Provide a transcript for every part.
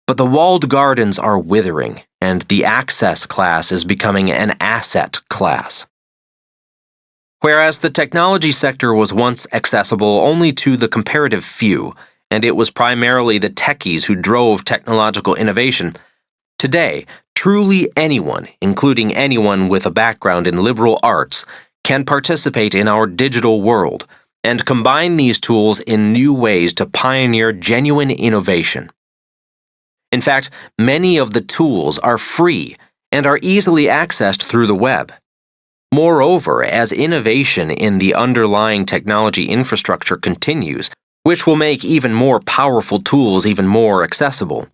But the walled gardens are withering, and the access class is becoming an asset class. Whereas the technology sector was once accessible only to the comparative few, and it was primarily the techies who drove technological innovation, today, truly anyone, including anyone with a background in liberal arts, can participate in our digital world and combine these tools in new ways to pioneer genuine innovation. In fact, many of the tools are free and are easily accessed through the web. Moreover, as innovation in the underlying technology infrastructure continues, which will make even more powerful tools even more accessible,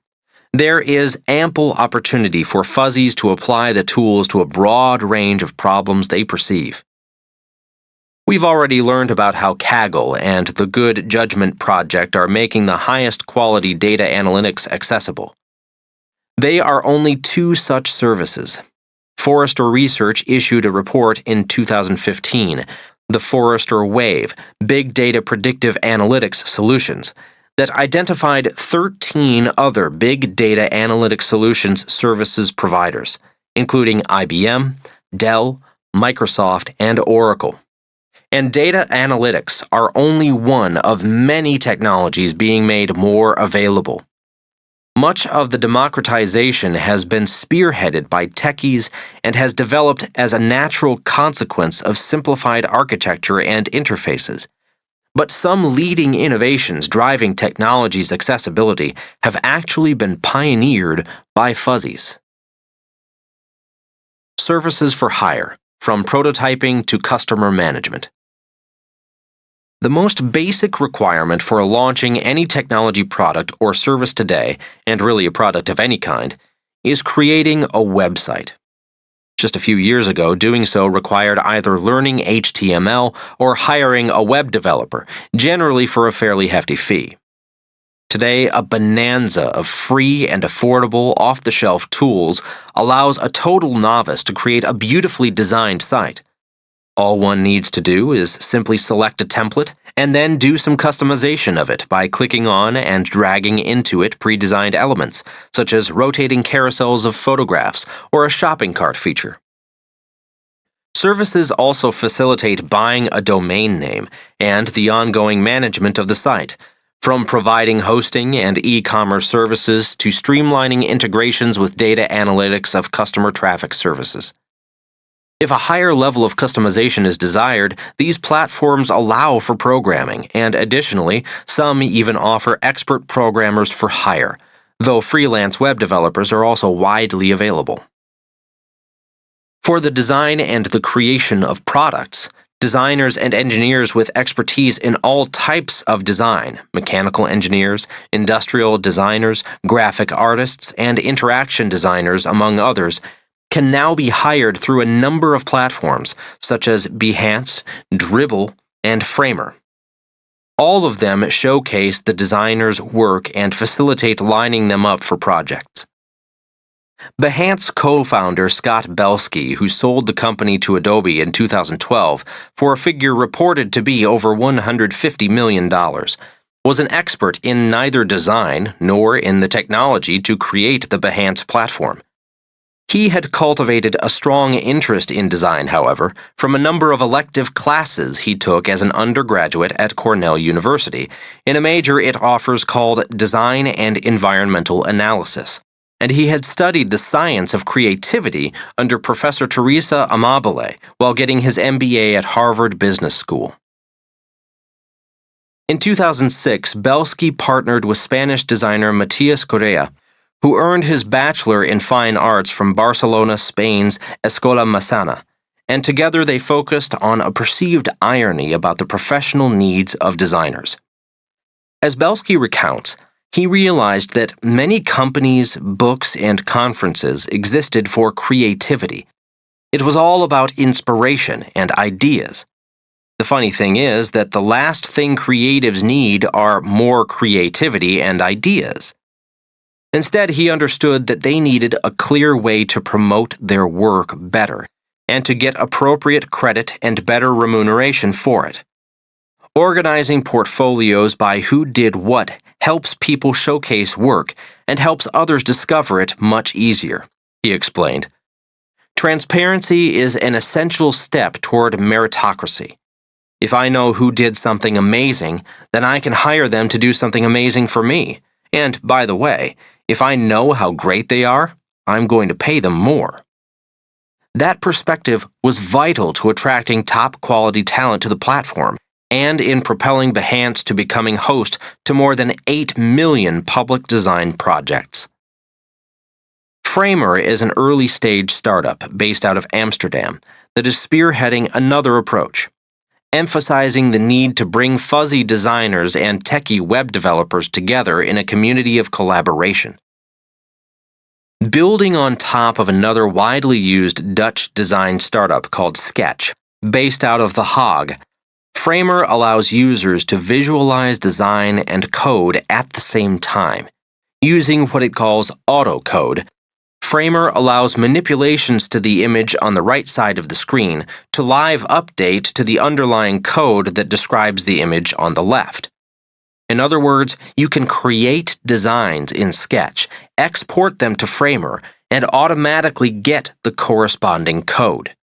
there is ample opportunity for fuzzies to apply the tools to a broad range of problems they perceive. We've already learned about how Kaggle and the Good Judgment Project are making the highest quality data analytics accessible. They are only two such services. Forrester Research issued a report in 2015, the Forrester Wave, Big Data Predictive Analytics Solutions, that identified 13 other big data analytics solutions services providers, including IBM, Dell, Microsoft, and Oracle. And data analytics are only one of many technologies being made more available. Much of the democratization has been spearheaded by techies and has developed as a natural consequence of simplified architecture and interfaces. But some leading innovations driving technology's accessibility have actually been pioneered by fuzzies. Services for hire, from prototyping to customer management. The most basic requirement for launching any technology product or service today, and really a product of any kind, is creating a website. Just a few years ago, doing so required either learning HTML or hiring a web developer, generally for a fairly hefty fee. Today, a bonanza of free and affordable off-the-shelf tools allows a total novice to create a beautifully designed site. All one needs to do is simply select a template and then do some customization of it by clicking on and dragging into it pre-designed elements, such as rotating carousels of photographs or a shopping cart feature. Services also facilitate buying a domain name and the ongoing management of the site, from providing hosting and e-commerce services to streamlining integrations with data analytics of customer traffic services. If a higher level of customization is desired, these platforms allow for programming, and additionally, some even offer expert programmers for hire, though freelance web developers are also widely available. For the design and the creation of products, designers and engineers with expertise in all types of design, mechanical engineers, industrial designers, graphic artists, and interaction designers, among others, can now be hired through a number of platforms such as Behance, Dribbble, and Framer. All of them showcase the designer's work and facilitate lining them up for projects. Behance co-founder Scott Belsky, who sold the company to Adobe in 2012 for a figure reported to be over $150 million, was an expert in neither design nor in the technology to create the Behance platform. He had cultivated a strong interest in design, however, from a number of elective classes he took as an undergraduate at Cornell University, in a major it offers called Design and Environmental Analysis, and he had studied the science of creativity under Professor Teresa Amabile while getting his MBA at Harvard Business School. In 2006, Belsky partnered with Spanish designer Matias Correa, who earned his Bachelor in Fine Arts from Barcelona, Spain's Escola Massana, and together they focused on a perceived irony about the professional needs of designers. As Belsky recounts, he realized that many companies, books, and conferences existed for creativity. It was all about inspiration and ideas. The funny thing is that the last thing creatives need are more creativity and ideas. Instead, he understood that they needed a clear way to promote their work better and to get appropriate credit and better remuneration for it. Organizing portfolios by who did what helps people showcase work and helps others discover it much easier, he explained. Transparency is an essential step toward meritocracy. If I know who did something amazing, then I can hire them to do something amazing for me. And, by the way, if I know how great they are, I'm going to pay them more. That perspective was vital to attracting top-quality talent to the platform and in propelling Behance to becoming host to more than 8 million public design projects. Framer is an early-stage startup based out of Amsterdam that is spearheading another approach, emphasizing the need to bring fuzzy designers and techie web developers together in a community of collaboration. Building on top of another widely used Dutch design startup called Sketch, based out of The Hague, Framer allows users to visualize design and code at the same time. Using what it calls autocode, Framer allows manipulations to the image on the right side of the screen to live update to the underlying code that describes the image on the left. In other words, you can create designs in Sketch, export them to Framer, and automatically get the corresponding code.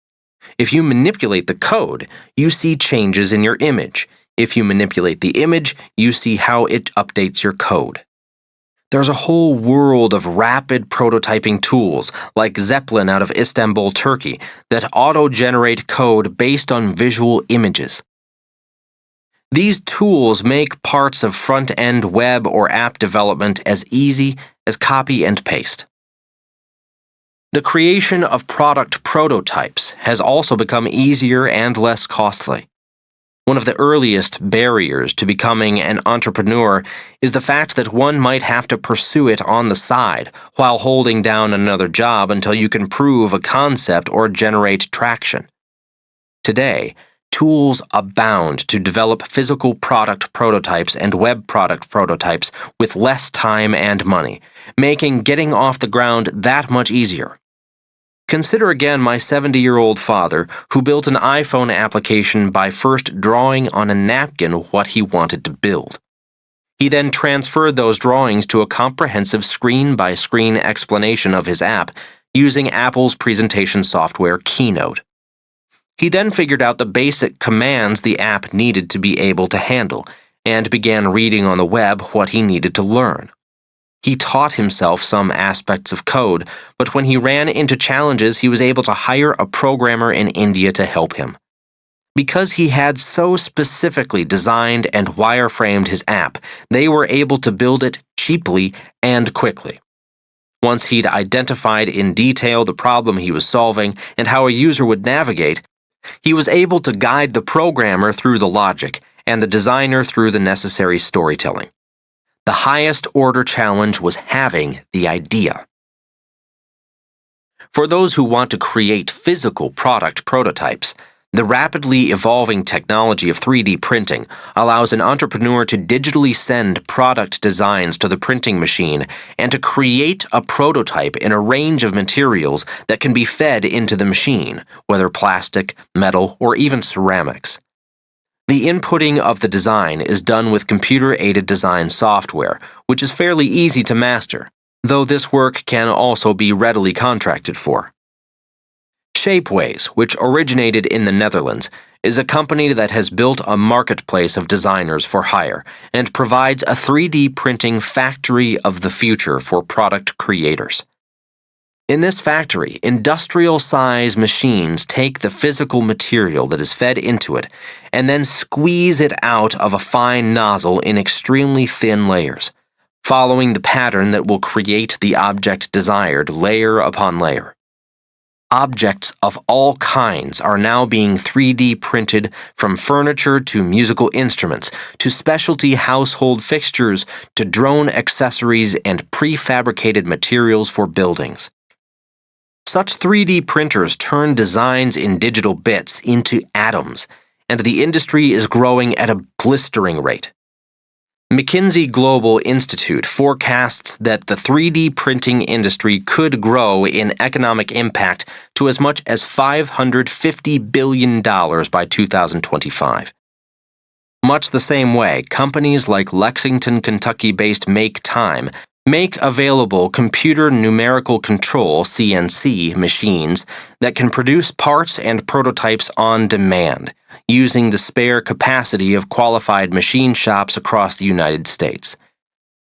If you manipulate the code, you see changes in your image. If you manipulate the image, you see how it updates your code. There's a whole world of rapid prototyping tools, like Zeppelin out of Istanbul, Turkey, that auto-generate code based on visual images. These tools make parts of front-end web or app development as easy as copy and paste. The creation of product prototypes has also become easier and less costly. One of the earliest barriers to becoming an entrepreneur is the fact that one might have to pursue it on the side while holding down another job until you can prove a concept or generate traction. Today, tools abound to develop physical product prototypes and web product prototypes with less time and money, making getting off the ground that much easier. Consider again my 70-year-old father who built an iPhone application by first drawing on a napkin what he wanted to build. He then transferred those drawings to a comprehensive screen-by-screen explanation of his app using Apple's presentation software Keynote. He then figured out the basic commands the app needed to be able to handle and began reading on the web what he needed to learn. He taught himself some aspects of code, but when he ran into challenges, he was able to hire a programmer in India to help him. Because he had so specifically designed and wireframed his app, they were able to build it cheaply and quickly. Once he'd identified in detail the problem he was solving and how a user would navigate, he was able to guide the programmer through the logic and the designer through the necessary storytelling. The highest order challenge was having the idea. For those who want to create physical product prototypes, the rapidly evolving technology of 3D printing allows an entrepreneur to digitally send product designs to the printing machine and to create a prototype in a range of materials that can be fed into the machine, whether plastic, metal, or even ceramics. The inputting of the design is done with computer-aided design software, which is fairly easy to master, though this work can also be readily contracted for. Shapeways, which originated in the Netherlands, is a company that has built a marketplace of designers for hire and provides a 3D printing factory of the future for product creators. In this factory, industrial-size machines take the physical material that is fed into it and then squeeze it out of a fine nozzle in extremely thin layers, following the pattern that will create the object desired layer upon layer. Objects of all kinds are now being 3D printed, from furniture to musical instruments, to specialty household fixtures, to drone accessories and prefabricated materials for buildings. Such 3D printers turn designs in digital bits into atoms, and the industry is growing at a blistering rate. McKinsey Global Institute forecasts that the 3D printing industry could grow in economic impact to as much as $550 billion by 2025. Much the same way, companies like Lexington, Kentucky-based Make Time make available computer numerical control (CNC) machines that can produce parts and prototypes on demand, using the spare capacity of qualified machine shops across the United States.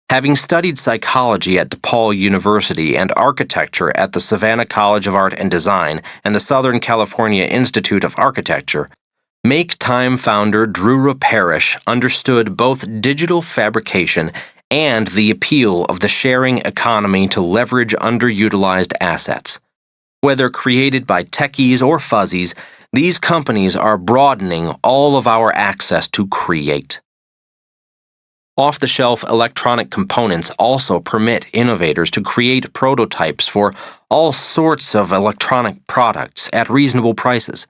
Having studied psychology at DePaul University and architecture at the Savannah College of Art and Design and the Southern California Institute of Architecture, Make Time founder Drew Parrish understood both digital fabrication and the appeal of the sharing economy to leverage underutilized assets. Whether created by techies or fuzzies, these companies are broadening all of our access to create. Off-the-shelf electronic components also permit innovators to create prototypes for all sorts of electronic products at reasonable prices.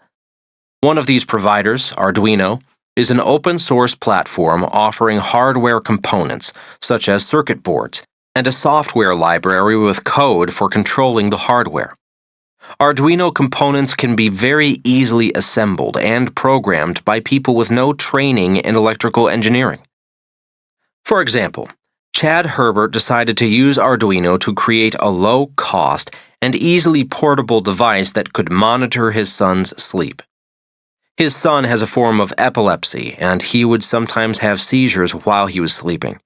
One of these providers, Arduino, is an open-source platform offering hardware components, such as circuit boards, and a software library with code for controlling the hardware. Arduino components can be very easily assembled and programmed by people with no training in electrical engineering. For example, Chad Herbert decided to use Arduino to create a low-cost and easily portable device that could monitor his son's sleep. His son has a form of epilepsy, and he would sometimes have seizures while he was sleeping.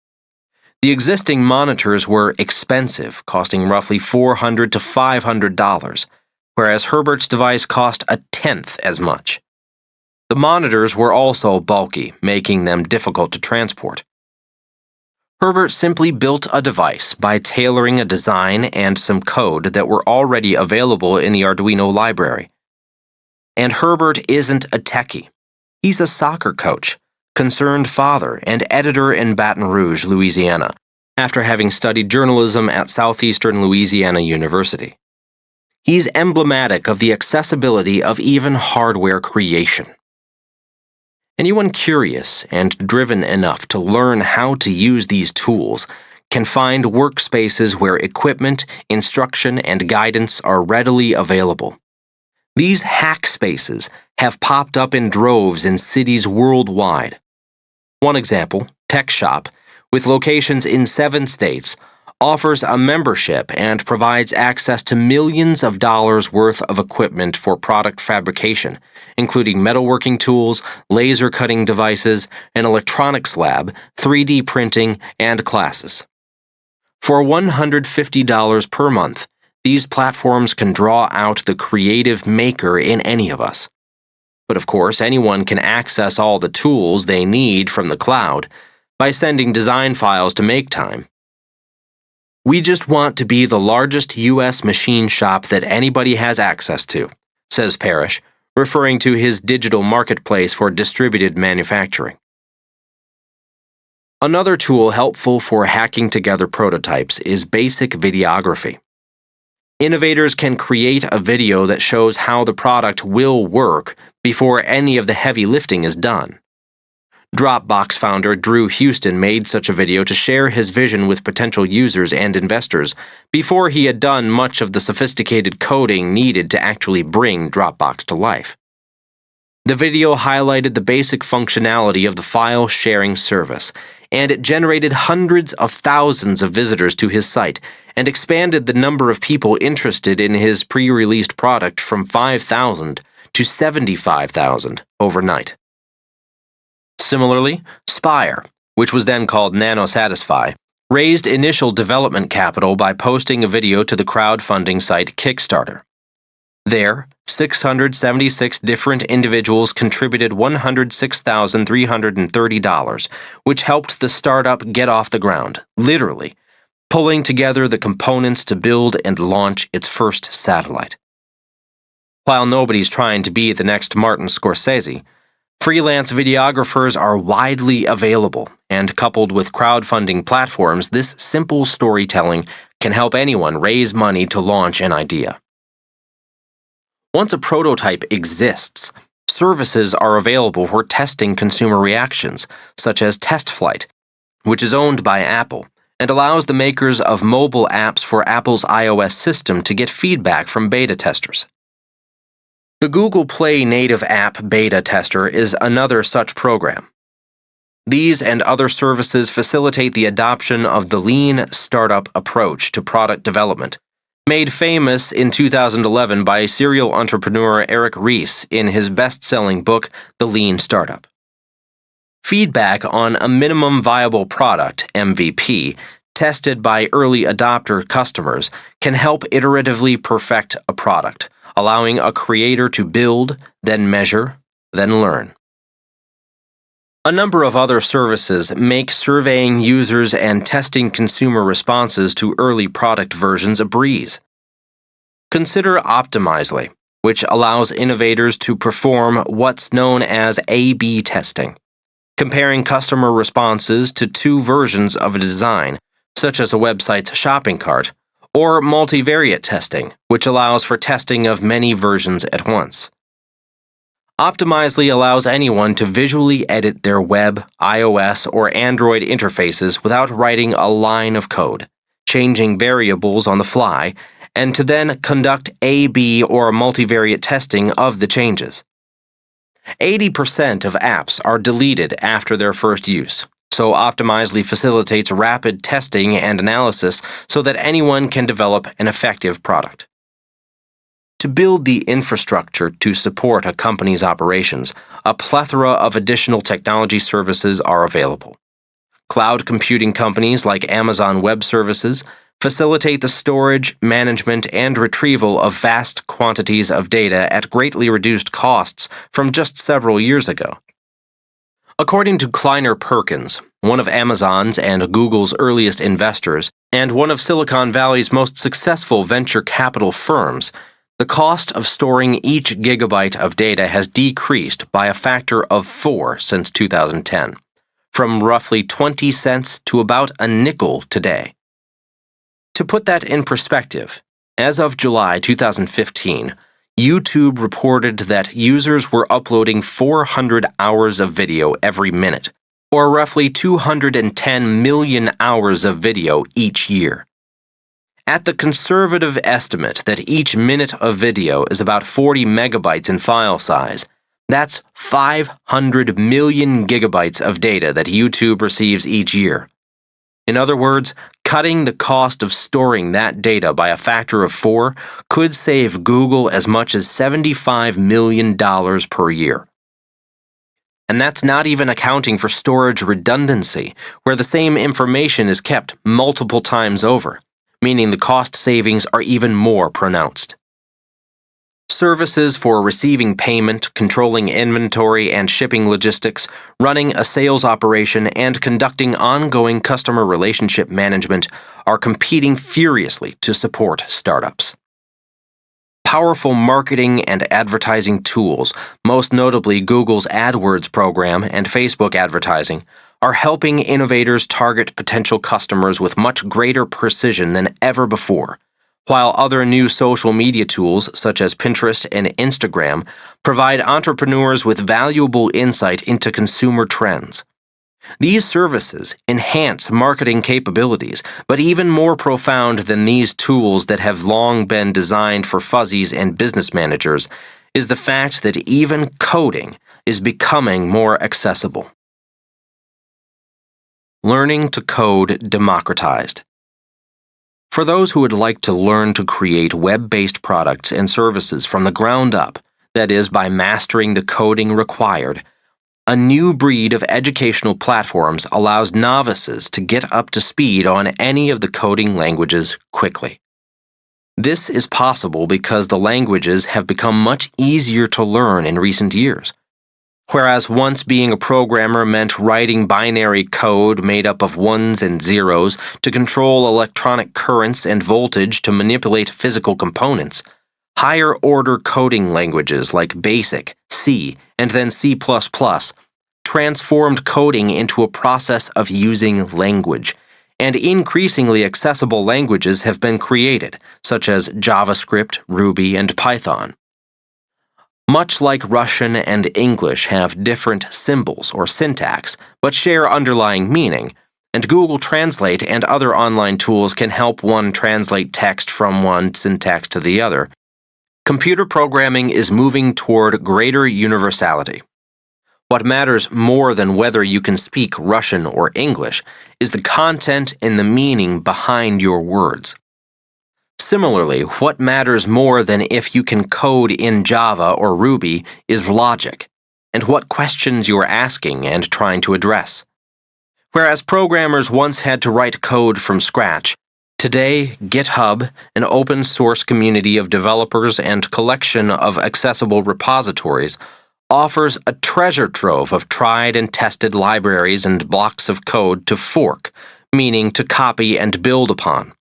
The existing monitors were expensive, costing roughly $400 to $500, whereas Herbert's device cost a tenth as much. The monitors were also bulky, making them difficult to transport. Herbert simply built a device by tailoring a design and some code that were already available in the Arduino library. And Herbert isn't a techie. He's a soccer coach, concerned father, and editor in Baton Rouge, Louisiana, after having studied journalism at Southeastern Louisiana University. He's emblematic of the accessibility of even hardware creation. Anyone curious and driven enough to learn how to use these tools can find workspaces where equipment, instruction, and guidance are readily available. These hack spaces have popped up in droves in cities worldwide. One example, Tech Shop, with locations in 7 states, offers a membership and provides access to millions of dollars worth of equipment for product fabrication, including metalworking tools, laser cutting devices, an electronics lab, 3D printing, and classes. For $150 per month, these platforms can draw out the creative maker in any of us. But of course, anyone can access all the tools they need from the cloud by sending design files to Make Time. We just want to be the largest U.S. machine shop that anybody has access to, says Parrish, referring to his digital marketplace for distributed manufacturing. Another tool helpful for hacking together prototypes is basic videography. Innovators can create a video that shows how the product will work before any of the heavy lifting is done. Dropbox founder Drew Houston made such a video to share his vision with potential users and investors before he had done much of the sophisticated coding needed to actually bring Dropbox to life. The video highlighted the basic functionality of the file sharing service, and it generated hundreds of thousands of visitors to his site and expanded the number of people interested in his pre-released product from 5,000 to 75,000 overnight. Similarly, Spire, which was then called NanoSatisfy, raised initial development capital by posting a video to the crowdfunding site Kickstarter. There, 676 different individuals contributed $106,330, which helped the startup get off the ground, literally, pulling together the components to build and launch its first satellite. While nobody's trying to be the next Martin Scorsese, freelance videographers are widely available, and coupled with crowdfunding platforms, this simple storytelling can help anyone raise money to launch an idea. Once a prototype exists, services are available for testing consumer reactions, such as TestFlight, which is owned by Apple, and allows the makers of mobile apps for Apple's iOS system to get feedback from beta testers. The Google Play native app beta tester is another such program. These and other services facilitate the adoption of the lean startup approach to product development, made famous in 2011 by serial entrepreneur Eric Ries in his best-selling book, The Lean Startup. Feedback on a minimum viable product, MVP, tested by early adopter customers can help iteratively perfect a product, allowing a creator to build, then measure, then learn. A number of other services make surveying users and testing consumer responses to early product versions a breeze. Consider Optimizely, which allows innovators to perform what's known as A/B testing, comparing customer responses to two versions of a design, such as a website's shopping cart, or multivariate testing, which allows for testing of many versions at once. Optimizely allows anyone to visually edit their web, iOS, or Android interfaces without writing a line of code, changing variables on the fly, and to then conduct A/B or multivariate testing of the changes. 80% of apps are deleted after their first use, so Optimizely facilitates rapid testing and analysis so that anyone can develop an effective product. To build the infrastructure to support a company's operations, a plethora of additional technology services are available. Cloud computing companies like Amazon Web Services facilitate the storage, management, and retrieval of vast quantities of data at greatly reduced costs from just several years ago. According to Kleiner Perkins, one of Amazon's and Google's earliest investors, and one of Silicon Valley's most successful venture capital firms, the cost of storing each gigabyte of data has decreased by a factor of 4 since 2010, from roughly 20 cents to about a nickel today. To put that in perspective, as of July 2015, YouTube reported that users were uploading 400 hours of video every minute, or roughly 210 million hours of video each year. At the conservative estimate that each minute of video is about 40 megabytes in file size, that's 500 million gigabytes of data that YouTube receives each year. In other words, cutting the cost of storing that data by a factor of 4 could save Google as much as $75 million per year. And that's not even accounting for storage redundancy, where the same information is kept multiple times over, meaning the cost savings are even more pronounced. Services for receiving payment, controlling inventory and shipping logistics, running a sales operation, and conducting ongoing customer relationship management are competing furiously to support startups. Powerful marketing and advertising tools, most notably Google's AdWords program and Facebook advertising, are helping innovators target potential customers with much greater precision than ever before, while other new social media tools such as Pinterest and Instagram provide entrepreneurs with valuable insight into consumer trends. These services enhance marketing capabilities, but even more profound than these tools that have long been designed for fuzzies and business managers is the fact that even coding is becoming more accessible. Learning to code democratized. For those who would like to learn to create web-based products and services from the ground up, that is, by mastering the coding required, a new breed of educational platforms allows novices to get up to speed on any of the coding languages quickly. This is possible because the languages have become much easier to learn in recent years. Whereas once being a programmer meant writing binary code made up of ones and zeros to control electronic currents and voltage to manipulate physical components, higher-order coding languages like BASIC, C, and then C++ transformed coding into a process of using language, and increasingly accessible languages have been created, such as JavaScript, Ruby, and Python. Much like Russian and English have different symbols or syntax, but share underlying meaning, and Google Translate and other online tools can help one translate text from one syntax to the other, computer programming is moving toward greater universality. What matters more than whether you can speak Russian or English is the content and the meaning behind your words. Similarly, what matters more than if you can code in Java or Ruby is logic, and what questions you are asking and trying to address. Whereas programmers once had to write code from scratch, today GitHub, an open source community of developers and collection of accessible repositories, offers a treasure trove of tried and tested libraries and blocks of code to fork, meaning to copy and build upon.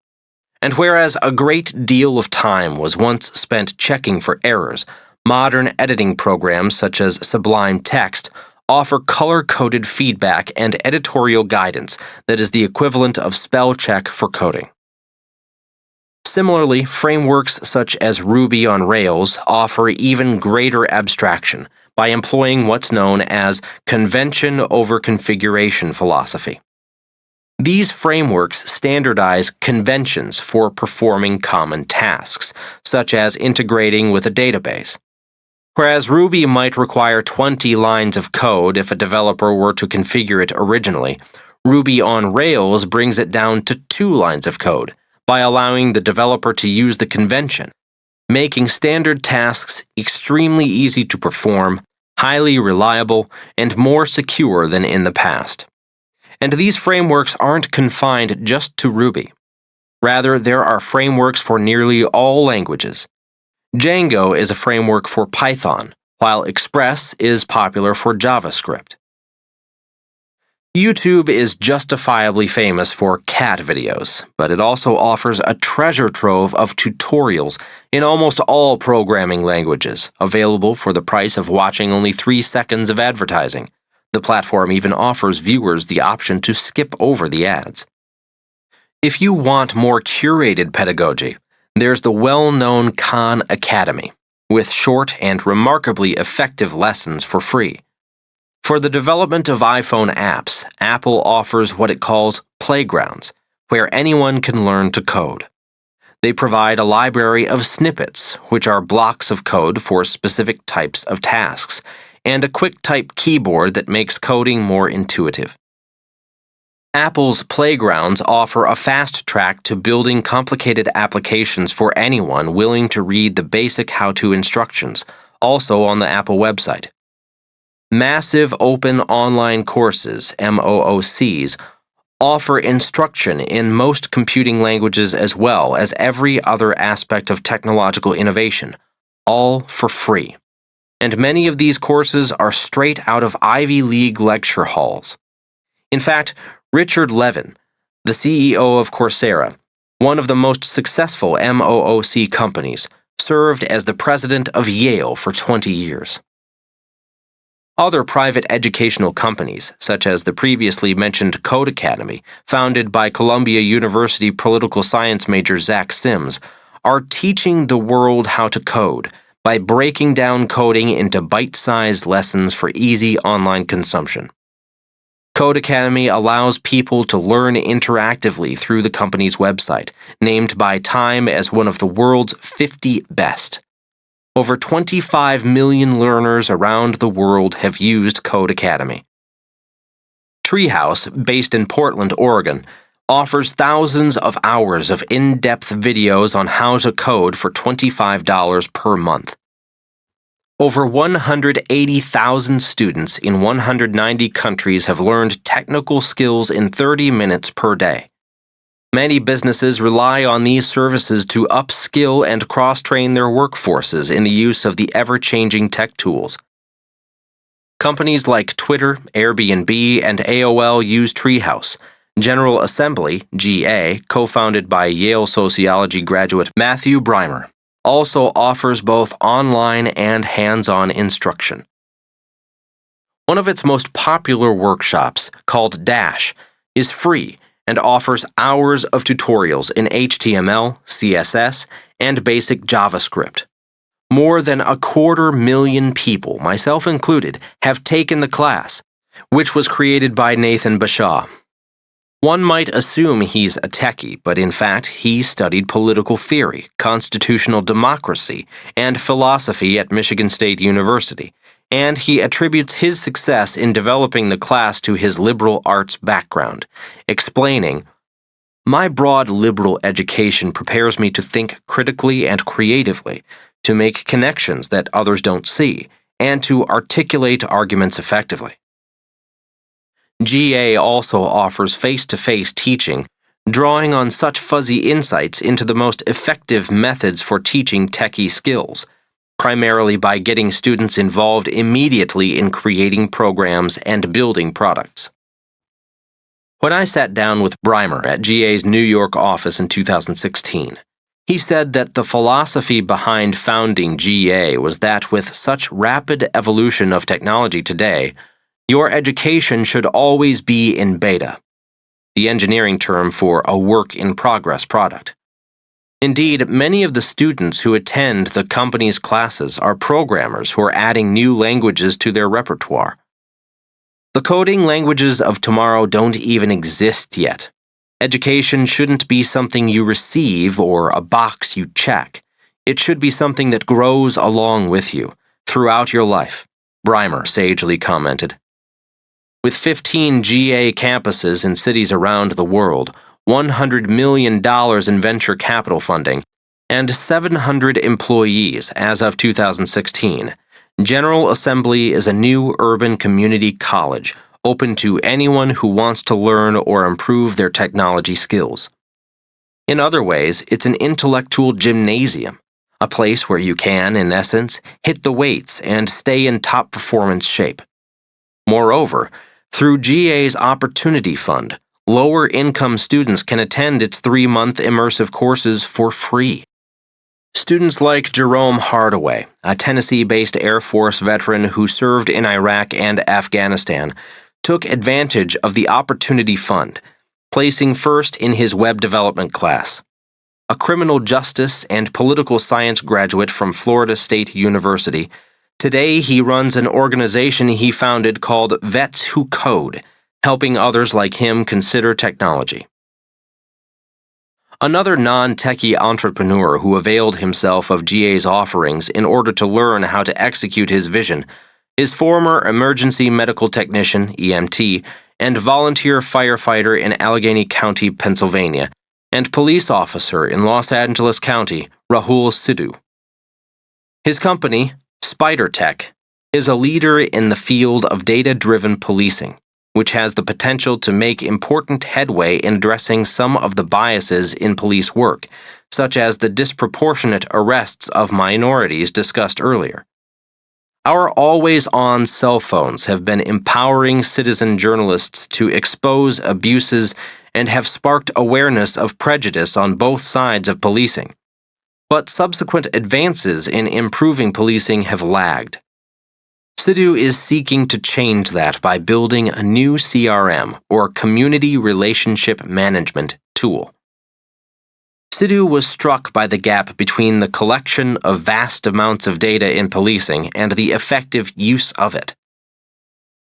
And whereas a great deal of time was once spent checking for errors, modern editing programs such as Sublime Text offer color-coded feedback and editorial guidance that is the equivalent of spell check for coding. Similarly, frameworks such as Ruby on Rails offer even greater abstraction by employing what's known as convention over configuration philosophy. These frameworks standardize conventions for performing common tasks, such as integrating with a database. Whereas Ruby might require 20 lines of code if a developer were to configure it originally, Ruby on Rails brings it down to 2 lines of code by allowing the developer to use the convention, making standard tasks extremely easy to perform, highly reliable, and more secure than in the past. And these frameworks aren't confined just to Ruby. Rather, there are frameworks for nearly all languages. Django is a framework for Python, while Express is popular for JavaScript. YouTube is justifiably famous for cat videos, but it also offers a treasure trove of tutorials in almost all programming languages, available for the price of watching only 3 seconds of advertising. The platform even offers viewers the option to skip over the ads. If you want more curated pedagogy, there's the well-known Khan Academy, with short and remarkably effective lessons for free. For the development of iPhone apps, Apple offers what it calls playgrounds, where anyone can learn to code. They provide a library of snippets, which are blocks of code for specific types of tasks, and a quick-type keyboard that makes coding more intuitive. Apple's playgrounds offer a fast track to building complicated applications for anyone willing to read the basic how-to instructions, also on the Apple website. Massive Open Online Courses, MOOCs, offer instruction in most computing languages as well as every other aspect of technological innovation, all for free. And many of these courses are straight out of Ivy League lecture halls. In fact, Richard Levin, the CEO of Coursera, one of the most successful MOOC companies, served as the president of Yale for 20 years. Other private educational companies, such as the previously mentioned Code Academy, founded by Columbia University political science major Zach Sims, are teaching the world how to code by breaking down coding into bite-sized lessons for easy online consumption. Code Academy allows people to learn interactively through the company's website, named by Time as one of the world's 50 best. Over 25 million learners around the world have used Code Academy. Treehouse, based in Portland, Oregon, offers thousands of hours of in-depth videos on how to code for $25 per month. Over 180,000 students in 190 countries have learned technical skills in 30 minutes per day. Many businesses rely on these services to upskill and cross-train their workforces in the use of the ever-changing tech tools. Companies like Twitter, Airbnb, and AOL use Treehouse. General Assembly, GA, co-founded by Yale sociology graduate Matthew Breimer, also offers both online and hands-on instruction. One of its most popular workshops, called Dash, is free and offers hours of tutorials in HTML, CSS, and basic JavaScript. More than 250,000 people, myself included, have taken the class, which was created by Nathan Bashaw. One might assume he's a techie, but in fact, he studied political theory, constitutional democracy, and philosophy at Michigan State University, and he attributes his success in developing the class to his liberal arts background, explaining, "My broad liberal education prepares me to think critically and creatively, to make connections that others don't see, and to articulate arguments effectively." GA also offers face-to-face teaching, drawing on such fuzzy insights into the most effective methods for teaching techie skills, primarily by getting students involved immediately in creating programs and building products. When I sat down with Breimer at GA's New York office in 2016, he said that the philosophy behind founding GA was that with such rapid evolution of technology today, your education should always be in beta, the engineering term for a work-in-progress product. Indeed, many of the students who attend the company's classes are programmers who are adding new languages to their repertoire. The coding languages of tomorrow don't even exist yet. Education shouldn't be something you receive or a box you check. It should be something that grows along with you throughout your life, Breimer sagely commented. With 15 GA campuses in cities around the world, $100 million in venture capital funding, and 700 employees as of 2016, General Assembly is a new urban community college open to anyone who wants to learn or improve their technology skills. In other ways, it's an intellectual gymnasium, a place where you can, in essence, hit the weights and stay in top performance shape. Moreover, through GA's Opportunity Fund, lower-income students can attend its 3-month immersive courses for free. Students like Jerome Hardaway, a Tennessee-based Air Force veteran who served in Iraq and Afghanistan, took advantage of the Opportunity Fund, placing first in his web development class. A criminal justice and political science graduate from Florida State University, today he runs an organization he founded called Vets Who Code, helping others like him consider technology. Another non-techie entrepreneur who availed himself of GA's offerings in order to learn how to execute his vision is former emergency medical technician, EMT, and volunteer firefighter in Allegheny County, Pennsylvania, and police officer in Los Angeles County, Rahul Sidhu. His company, Spider Tech, is a leader in the field of data-driven policing, which has the potential to make important headway in addressing some of the biases in police work, such as the disproportionate arrests of minorities discussed earlier. Our always-on cell phones have been empowering citizen journalists to expose abuses and have sparked awareness of prejudice on both sides of policing. But subsequent advances in improving policing have lagged. Sidhu is seeking to change that by building a new CRM, or Community Relationship Management, tool. Sidhu was struck by the gap between the collection of vast amounts of data in policing and the effective use of it.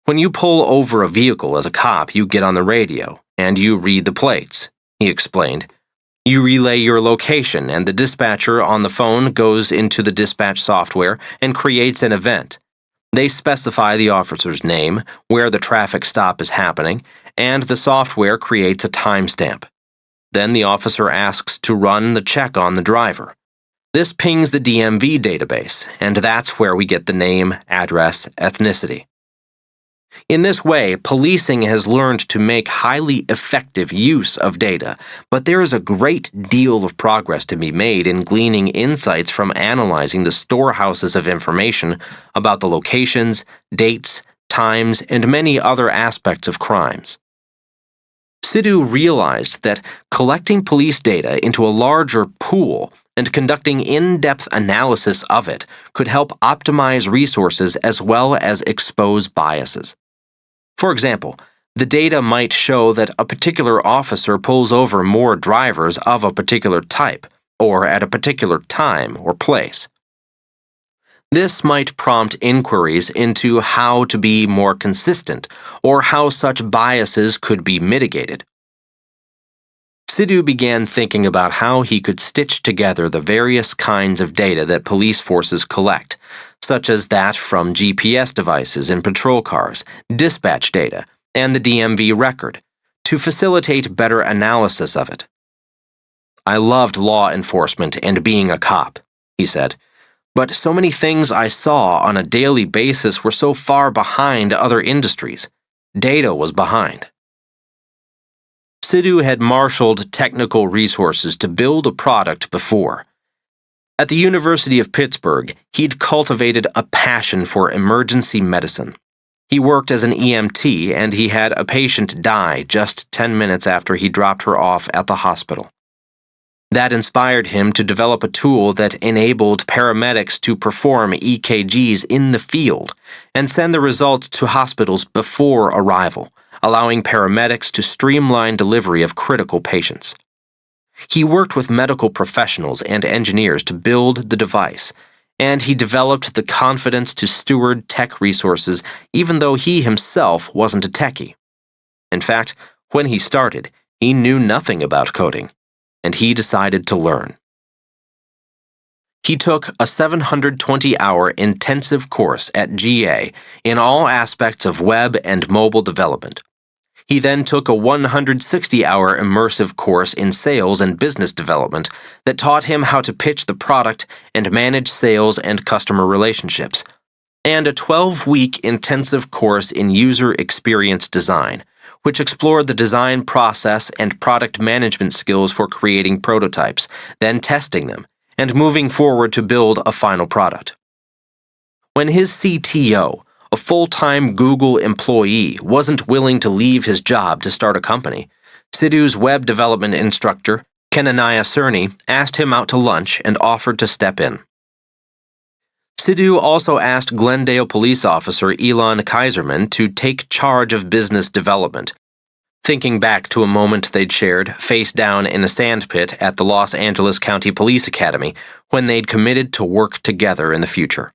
When you pull over a vehicle as a cop, you get on the radio, and you read the plates, he explained. You relay your location, and the dispatcher on the phone goes into the dispatch software and creates an event. They specify the officer's name, where the traffic stop is happening, and the software creates a timestamp. Then the officer asks to run the check on the driver. This pings the DMV database, and that's where we get the name, address, ethnicity. In this way, policing has learned to make highly effective use of data, but there is a great deal of progress to be made in gleaning insights from analyzing the storehouses of information about the locations, dates, times, and many other aspects of crimes. Sidhu realized that collecting police data into a larger pool and conducting in-depth analysis of it could help optimize resources as well as expose biases. For example, the data might show that a particular officer pulls over more drivers of a particular type, or at a particular time or place. This might prompt inquiries into how to be more consistent, or how such biases could be mitigated. Sidhu began thinking about how he could stitch together the various kinds of data that police forces collect, such as that from GPS devices in patrol cars, dispatch data, and the DMV record, to facilitate better analysis of it. "I loved law enforcement and being a cop," he said, "but so many things I saw on a daily basis were so far behind other industries. Data was behind." Sidhu had marshaled technical resources to build a product before. At the University of Pittsburgh, he'd cultivated a passion for emergency medicine. He worked as an EMT, and he had a patient die just 10 minutes after he dropped her off at the hospital. That inspired him to develop a tool that enabled paramedics to perform EKGs in the field and send the results to hospitals before arrival, allowing paramedics to streamline delivery of critical patients. He worked with medical professionals and engineers to build the device, and he developed the confidence to steward tech resources even though he himself wasn't a techie. In fact, when he started, he knew nothing about coding, and he decided to learn. He took a 720-hour intensive course at GA in all aspects of web and mobile development. He then took a 160-hour immersive course in sales and business development that taught him how to pitch the product and manage sales and customer relationships, and a 12-week intensive course in user experience design, which explored the design process and product management skills for creating prototypes, then testing them, and moving forward to build a final product. When his CTO, a full-time Google employee, wasn't willing to leave his job to start a company, Sidhu's web development instructor, Kananaya Cerny, asked him out to lunch and offered to step in. Sidhu also asked Glendale police officer Elon Kaiserman to take charge of business development, thinking back to a moment they'd shared face down in a sandpit at the Los Angeles County Police Academy when they'd committed to work together in the future.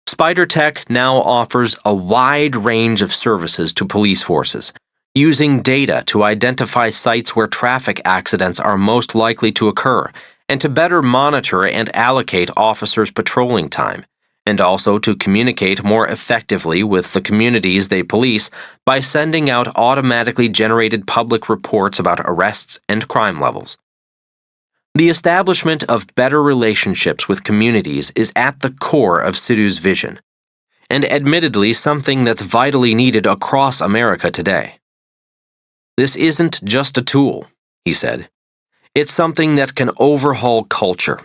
SpiderTech now offers a wide range of services to police forces, using data to identify sites where traffic accidents are most likely to occur, and to better monitor and allocate officers' patrolling time, and also to communicate more effectively with the communities they police by sending out automatically generated public reports about arrests and crime levels. The establishment of better relationships with communities is at the core of Sidhu's vision, and admittedly something that's vitally needed across America today. "This isn't just a tool," he said. "It's something that can overhaul culture.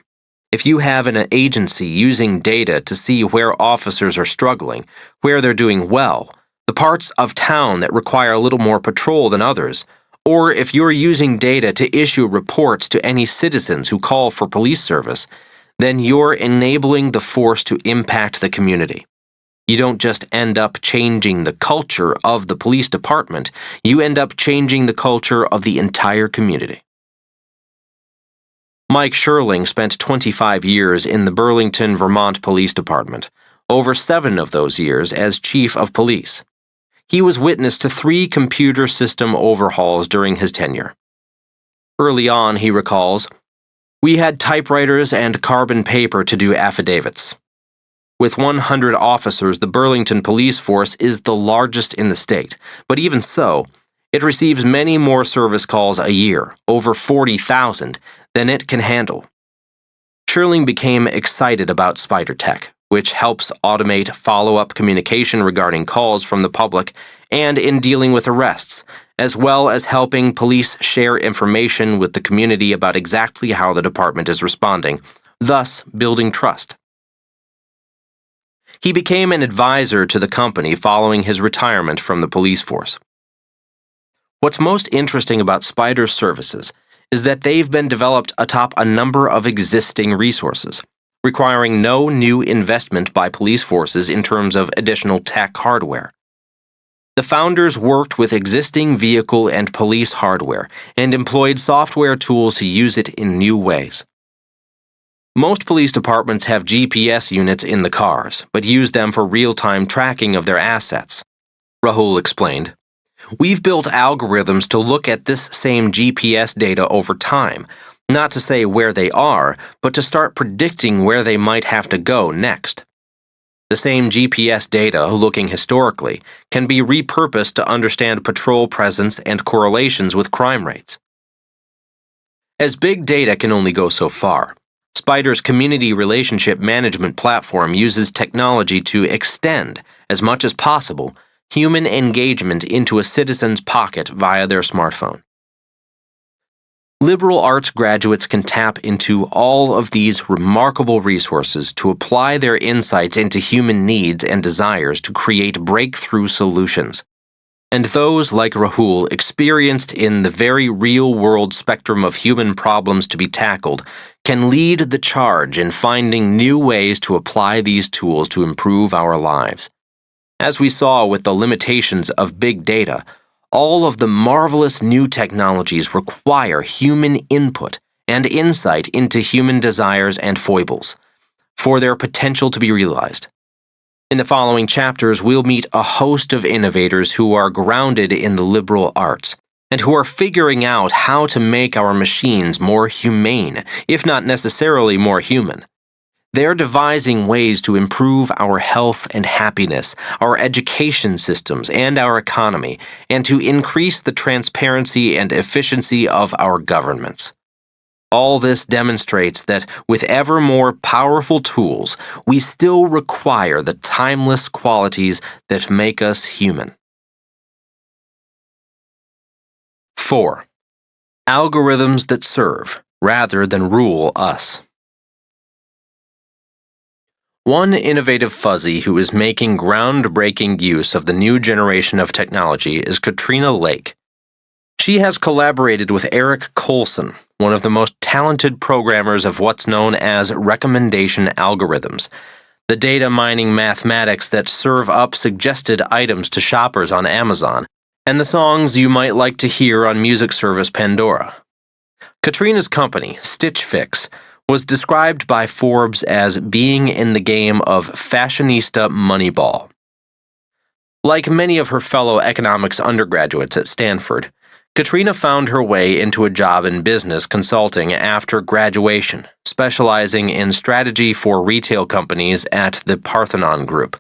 If you have an agency using data to see where officers are struggling, where they're doing well, the parts of town that require a little more patrol than others, or if you're using data to issue reports to any citizens who call for police service, then you're enabling the force to impact the community. You don't just end up changing the culture of the police department, you end up changing the culture of the entire community." Mike Sherling spent 25 years in the Burlington, Vermont Police Department, over 7 of those years as chief of police. He was witness to 3 computer system overhauls during his tenure. Early on, he recalls, "We had typewriters and carbon paper to do affidavits. With 100 officers, the Burlington police force is the largest in the state, but even so, it receives many more service calls a year, over 40,000, than it can handle." Sherling became excited about SpiderTech, which helps automate follow-up communication regarding calls from the public and in dealing with arrests, as well as helping police share information with the community about exactly how the department is responding, thus building trust. He became an advisor to the company following his retirement from the police force. What's most interesting about Spider's services is that they've been developed atop a number of existing resources, requiring no new investment by police forces in terms of additional tech hardware. The founders worked with existing vehicle and police hardware and employed software tools to use it in new ways. Most police departments have GPS units in the cars, but use them for real-time tracking of their assets, Rahul explained. We've built algorithms to look at this same GPS data over time, not to say where they are, but to start predicting where they might have to go next. The same GPS data, looking historically, can be repurposed to understand patrol presence and correlations with crime rates. As big data can only go so far, Spider's community relationship management platform uses technology to extend, as much as possible, human engagement into a citizen's pocket via their smartphone. Liberal arts graduates can tap into all of these remarkable resources to apply their insights into human needs and desires to create breakthrough solutions. And those, like Rahul, experienced in the very real-world spectrum of human problems to be tackled, can lead the charge in finding new ways to apply these tools to improve our lives. As we saw with the limitations of big data, all of the marvelous new technologies require human input and insight into human desires and foibles, for their potential to be realized. In the following chapters, we'll meet a host of innovators who are grounded in the liberal arts, and who are figuring out how to make our machines more humane, if not necessarily more human. They're devising ways to improve our health and happiness, our education systems, and our economy, and to increase the transparency and efficiency of our governments. All this demonstrates that with ever more powerful tools, we still require the timeless qualities that make us human. 4. Algorithms that serve, rather than rule us. One innovative fuzzy who is making groundbreaking use of the new generation of technology is Katrina Lake. She has collaborated with Eric Colson, one of the most talented programmers of what's known as recommendation algorithms, the data mining mathematics that serve up suggested items to shoppers on Amazon, and the songs you might like to hear on music service Pandora. Katrina's company, Stitch Fix, was described by Forbes as being in the game of fashionista Moneyball. Like many of her fellow economics undergraduates at Stanford, Katrina found her way into a job in business consulting after graduation, specializing in strategy for retail companies at the Parthenon Group,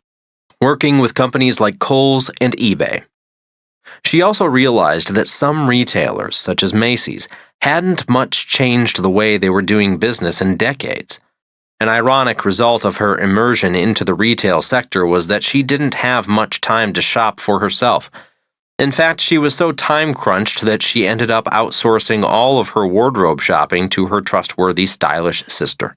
working with companies like Kohl's and eBay. She also realized that some retailers, such as Macy's, hadn't much changed the way they were doing business in decades. An ironic result of her immersion into the retail sector was that she didn't have much time to shop for herself. In fact, she was so time-crunched that she ended up outsourcing all of her wardrobe shopping to her trustworthy, stylish sister.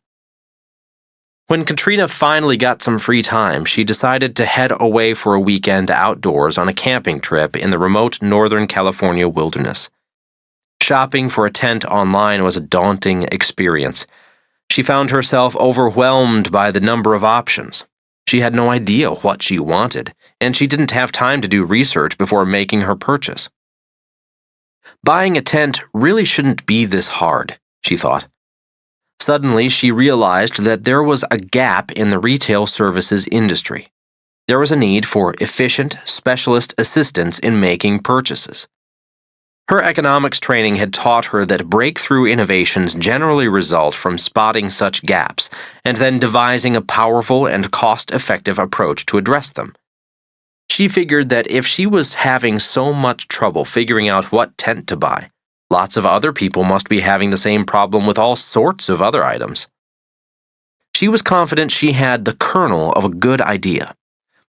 When Katrina finally got some free time, she decided to head away for a weekend outdoors on a camping trip in the remote Northern California wilderness. Shopping for a tent online was a daunting experience. She found herself overwhelmed by the number of options. She had no idea what she wanted, and she didn't have time to do research before making her purchase. Buying a tent really shouldn't be this hard, she thought. Suddenly, she realized that there was a gap in the retail services industry. There was a need for efficient, specialist assistance in making purchases. Her economics training had taught her that breakthrough innovations generally result from spotting such gaps and then devising a powerful and cost-effective approach to address them. She figured that if she was having so much trouble figuring out what tent to buy, lots of other people must be having the same problem with all sorts of other items. She was confident she had the kernel of a good idea,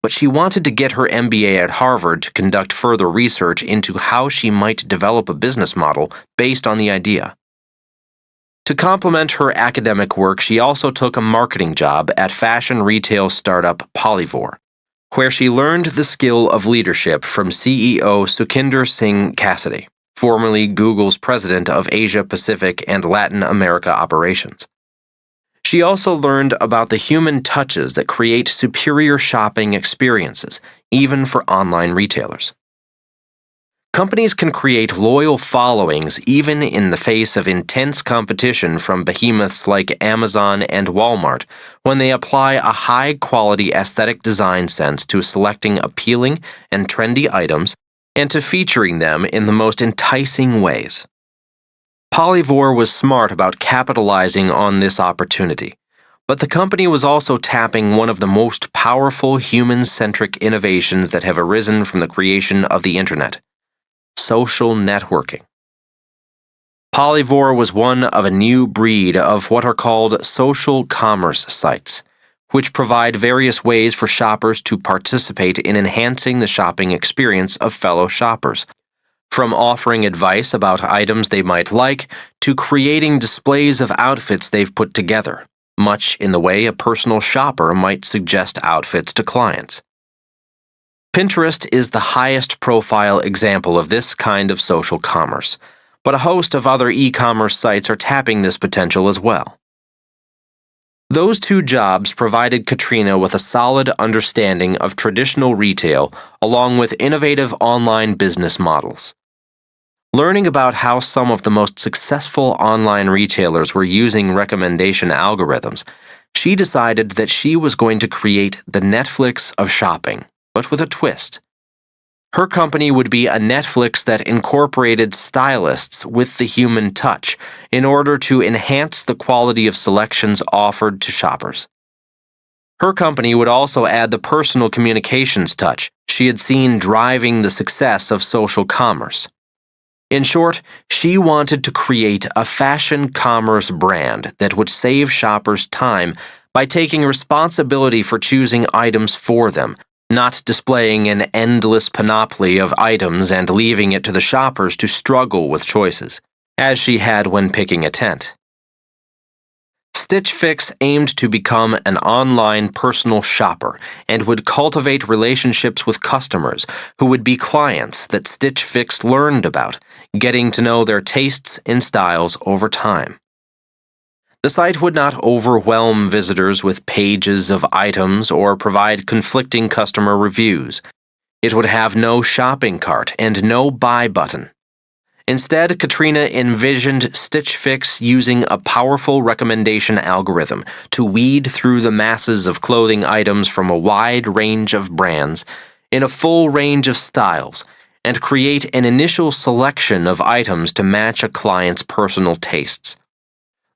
but she wanted to get her MBA at Harvard to conduct further research into how she might develop a business model based on the idea. To complement her academic work, she also took a marketing job at fashion retail startup Polyvore, where she learned the skill of leadership from CEO Sukhinder Singh Cassidy, formerly Google's president of Asia Pacific and Latin America operations. She also learned about the human touches that create superior shopping experiences, even for online retailers. Companies can create loyal followings even in the face of intense competition from behemoths like Amazon and Walmart when they apply a high-quality aesthetic design sense to selecting appealing and trendy items and to featuring them in the most enticing ways. Polyvore was smart about capitalizing on this opportunity, but the company was also tapping one of the most powerful human-centric innovations that have arisen from the creation of the Internet: social networking. Polyvore was one of a new breed of what are called social commerce sites, which provide various ways for shoppers to participate in enhancing the shopping experience of fellow shoppers, from offering advice about items they might like to creating displays of outfits they've put together, much in the way a personal shopper might suggest outfits to clients. Pinterest is the highest profile example of this kind of social commerce, but a host of other e-commerce sites are tapping this potential as well. Those two jobs provided Katrina with a solid understanding of traditional retail along with innovative online business models. Learning about how some of the most successful online retailers were using recommendation algorithms, she decided that she was going to create the Netflix of shopping, but with a twist. Her company would be a Netflix that incorporated stylists with the human touch in order to enhance the quality of selections offered to shoppers. Her company would also add the personal communications touch she had seen driving the success of social commerce. In short, she wanted to create a fashion commerce brand that would save shoppers time by taking responsibility for choosing items for them, not displaying an endless panoply of items and leaving it to the shoppers to struggle with choices, as she had when picking a tent. Stitch Fix aimed to become an online personal shopper and would cultivate relationships with customers who would be clients that Stitch Fix learned about, getting to know their tastes and styles over time. The site would not overwhelm visitors with pages of items or provide conflicting customer reviews. It would have no shopping cart and no buy button. Instead, Katrina envisioned Stitch Fix using a powerful recommendation algorithm to weed through the masses of clothing items from a wide range of brands in a full range of styles and create an initial selection of items to match a client's personal tastes.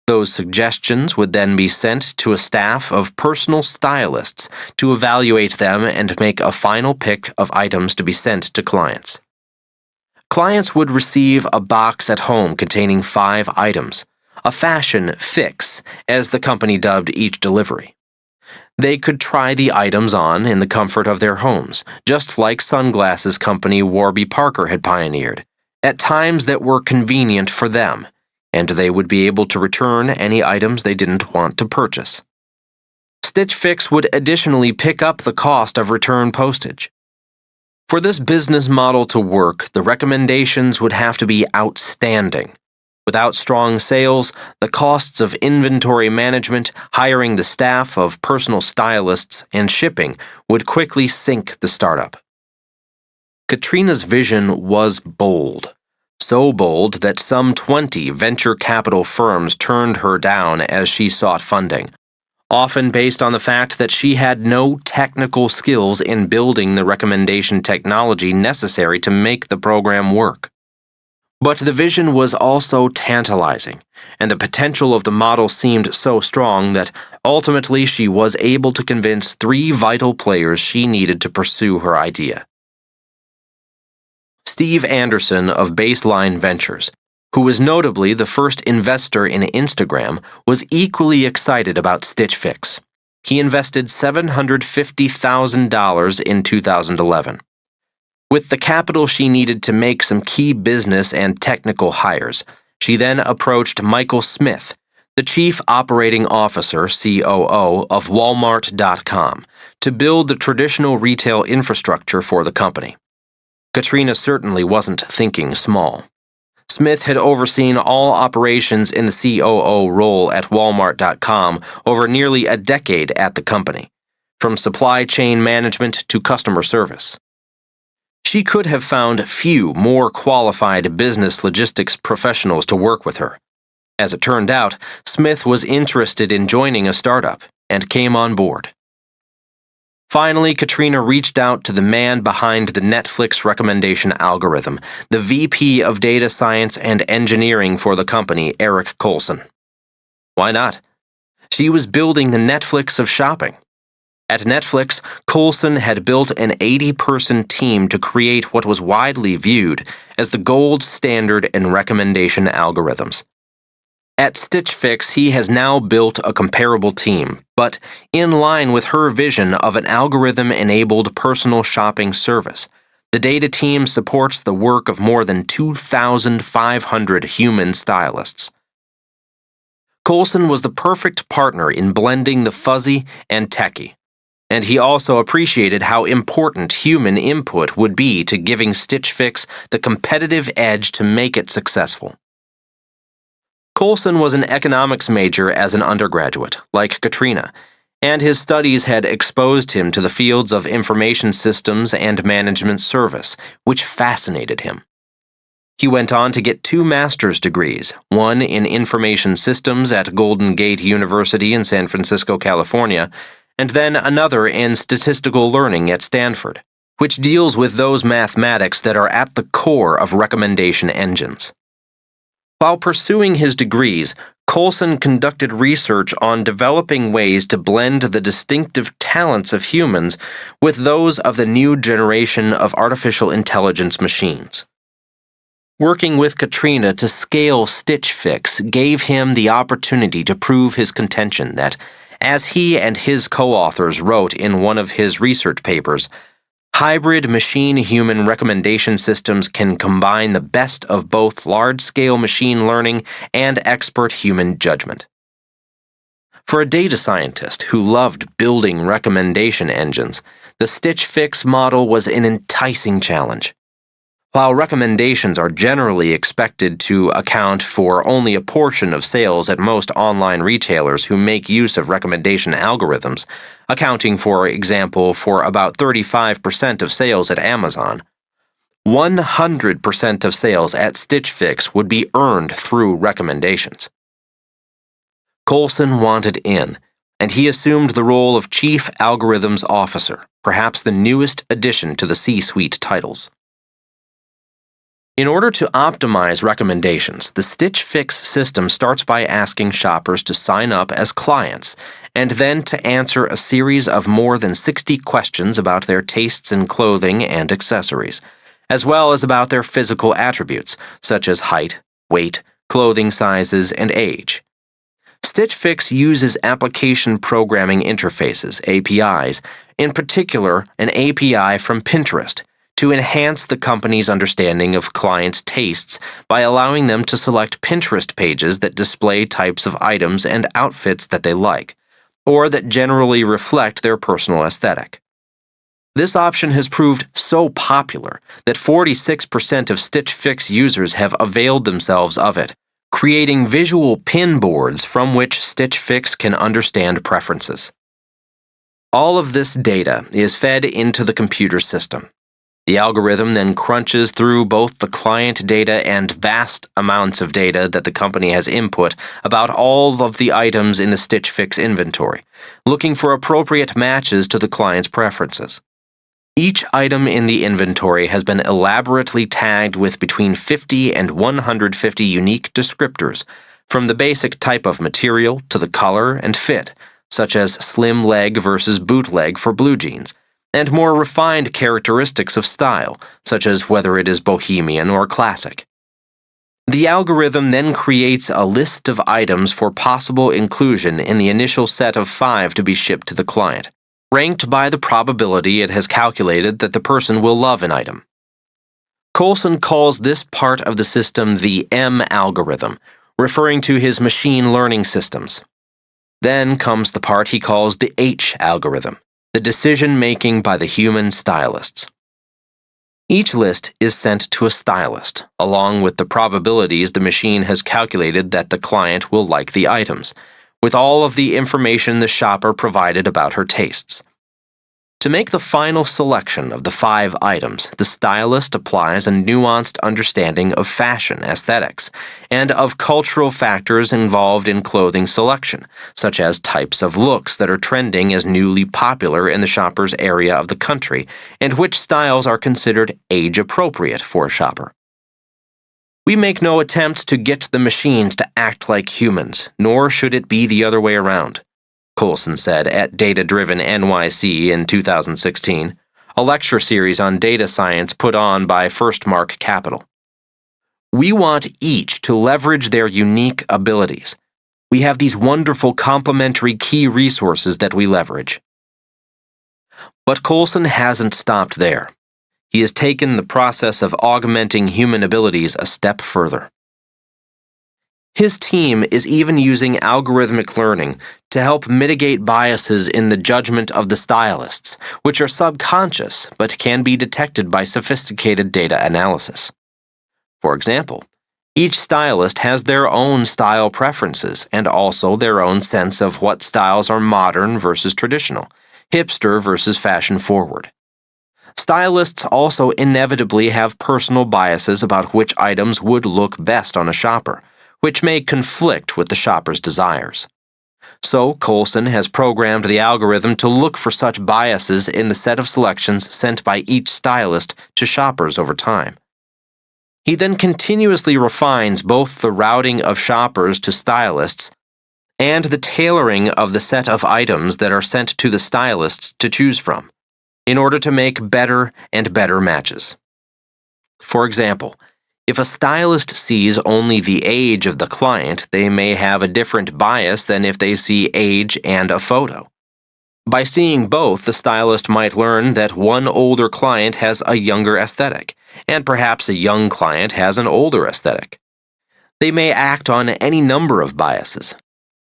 Those suggestions would then be sent to a staff of personal stylists to evaluate them and make a final pick of items to be sent to clients. Clients would receive a box at home containing 5 items, a fashion fix, as the company dubbed each delivery. They could try the items on in the comfort of their homes, just like sunglasses company Warby Parker had pioneered, at times that were convenient for them, and they would be able to return any items they didn't want to purchase. Stitch Fix would additionally pick up the cost of return postage. For this business model to work, the recommendations would have to be outstanding. Without strong sales, the costs of inventory management, hiring the staff of personal stylists, and shipping would quickly sink the startup. Katrina's vision was bold. So bold that some 20 venture capital firms turned her down as she sought funding, often based on the fact that she had no technical skills in building the recommendation technology necessary to make the program work. But the vision was also tantalizing, and the potential of the model seemed so strong that ultimately she was able to convince 3 vital players she needed to pursue her idea. Steve Anderson of Baseline Ventures, who was notably the first investor in Instagram, was equally excited about Stitch Fix. He invested $750,000 in 2011. With the capital she needed to make some key business and technical hires, she then approached Michael Smith, the Chief Operating Officer (COO) of Walmart.com, to build the traditional retail infrastructure for the company. Katrina certainly wasn't thinking small. Smith had overseen all operations in the COO role at Walmart.com over nearly a decade at the company, from supply chain management to customer service. She could have found few more qualified business logistics professionals to work with her. As it turned out, Smith was interested in joining a startup and came on board. Finally, Katrina reached out to the man behind the Netflix recommendation algorithm, the VP of Data Science and Engineering for the company, Eric Colson. Why not? She was building the Netflix of shopping. At Netflix, Colson had built an 80-person team to create what was widely viewed as the gold standard in recommendation algorithms. At Stitch Fix, he has now built a comparable team, but in line with her vision of an algorithm-enabled personal shopping service. The data team supports the work of more than 2,500 human stylists. Colson was the perfect partner in blending the fuzzy and techie, and he also appreciated how important human input would be to giving Stitch Fix the competitive edge to make it successful. Colson was an economics major as an undergraduate, like Katrina, and his studies had exposed him to the fields of information systems and management service, which fascinated him. He went on to get 2 master's degrees, one in information systems at Golden Gate University in San Francisco, California, and then another in statistical learning at Stanford, which deals with those mathematics that are at the core of recommendation engines. While pursuing his degrees, Colson conducted research on developing ways to blend the distinctive talents of humans with those of the new generation of artificial intelligence machines. Working with Katrina to scale Stitch Fix gave him the opportunity to prove his contention that, as he and his co-authors wrote in one of his research papers, hybrid machine-human recommendation systems can combine the best of both large-scale machine learning and expert human judgment. For a data scientist who loved building recommendation engines, the Stitch Fix model was an enticing challenge. While recommendations are generally expected to account for only a portion of sales at most online retailers who make use of recommendation algorithms, accounting, for example, for about 35% of sales at Amazon, 100% of sales at Stitch Fix would be earned through recommendations. Colson wanted in, and he assumed the role of Chief Algorithms Officer, perhaps the newest addition to the C-suite titles. In order to optimize recommendations, the Stitch Fix system starts by asking shoppers to sign up as clients and then to answer a series of more than 60 questions about their tastes in clothing and accessories, as well as about their physical attributes, such as height, weight, clothing sizes, and age. Stitch Fix uses application programming interfaces, APIs, in particular an API from Pinterest, to enhance the company's understanding of clients' tastes by allowing them to select Pinterest pages that display types of items and outfits that they like, or that generally reflect their personal aesthetic. This option has proved so popular that 46% of Stitch Fix users have availed themselves of it, creating visual pin boards from which Stitch Fix can understand preferences. All of this data is fed into the computer system. The algorithm then crunches through both the client data and vast amounts of data that the company has input about all of the items in the Stitch Fix inventory, looking for appropriate matches to the client's preferences. Each item in the inventory has been elaborately tagged with between 50 and 150 unique descriptors, from the basic type of material to the color and fit, such as slim leg versus bootleg for blue jeans, and more refined characteristics of style, such as whether it is bohemian or classic. The algorithm then creates a list of items for possible inclusion in the initial set of 5 to be shipped to the client, ranked by the probability it has calculated that the person will love an item. Colson calls this part of the system the M algorithm, referring to his machine learning systems. Then comes the part he calls the H algorithm, the decision-making by the human stylists. Each list is sent to a stylist, along with the probabilities the machine has calculated that the client will like the items, with all of the information the shopper provided about her tastes. To make the final selection of the 5 items, the stylist applies a nuanced understanding of fashion aesthetics and of cultural factors involved in clothing selection, such as types of looks that are trending as newly popular in the shopper's area of the country and which styles are considered age-appropriate for a shopper. We make no attempt to get the machines to act like humans, nor should it be the other way around, Coulson said at Data Driven NYC in 2016, a lecture series on data science put on by Firstmark Capital. We want each to leverage their unique abilities. We have these wonderful complementary key resources that we leverage. But Coulson hasn't stopped there. He has taken the process of augmenting human abilities a step further. His team is even using algorithmic learning to help mitigate biases in the judgment of the stylists, which are subconscious but can be detected by sophisticated data analysis. For example, each stylist has their own style preferences and also their own sense of what styles are modern versus traditional, hipster versus fashion-forward. Stylists also inevitably have personal biases about which items would look best on a shopper, which may conflict with the shopper's desires. So, Coulson has programmed the algorithm to look for such biases in the set of selections sent by each stylist to shoppers over time. He then continuously refines both the routing of shoppers to stylists and the tailoring of the set of items that are sent to the stylists to choose from, in order to make better and better matches. For example, if a stylist sees only the age of the client, they may have a different bias than if they see age and a photo. By seeing both, the stylist might learn that one older client has a younger aesthetic, and perhaps a young client has an older aesthetic. They may act on any number of biases.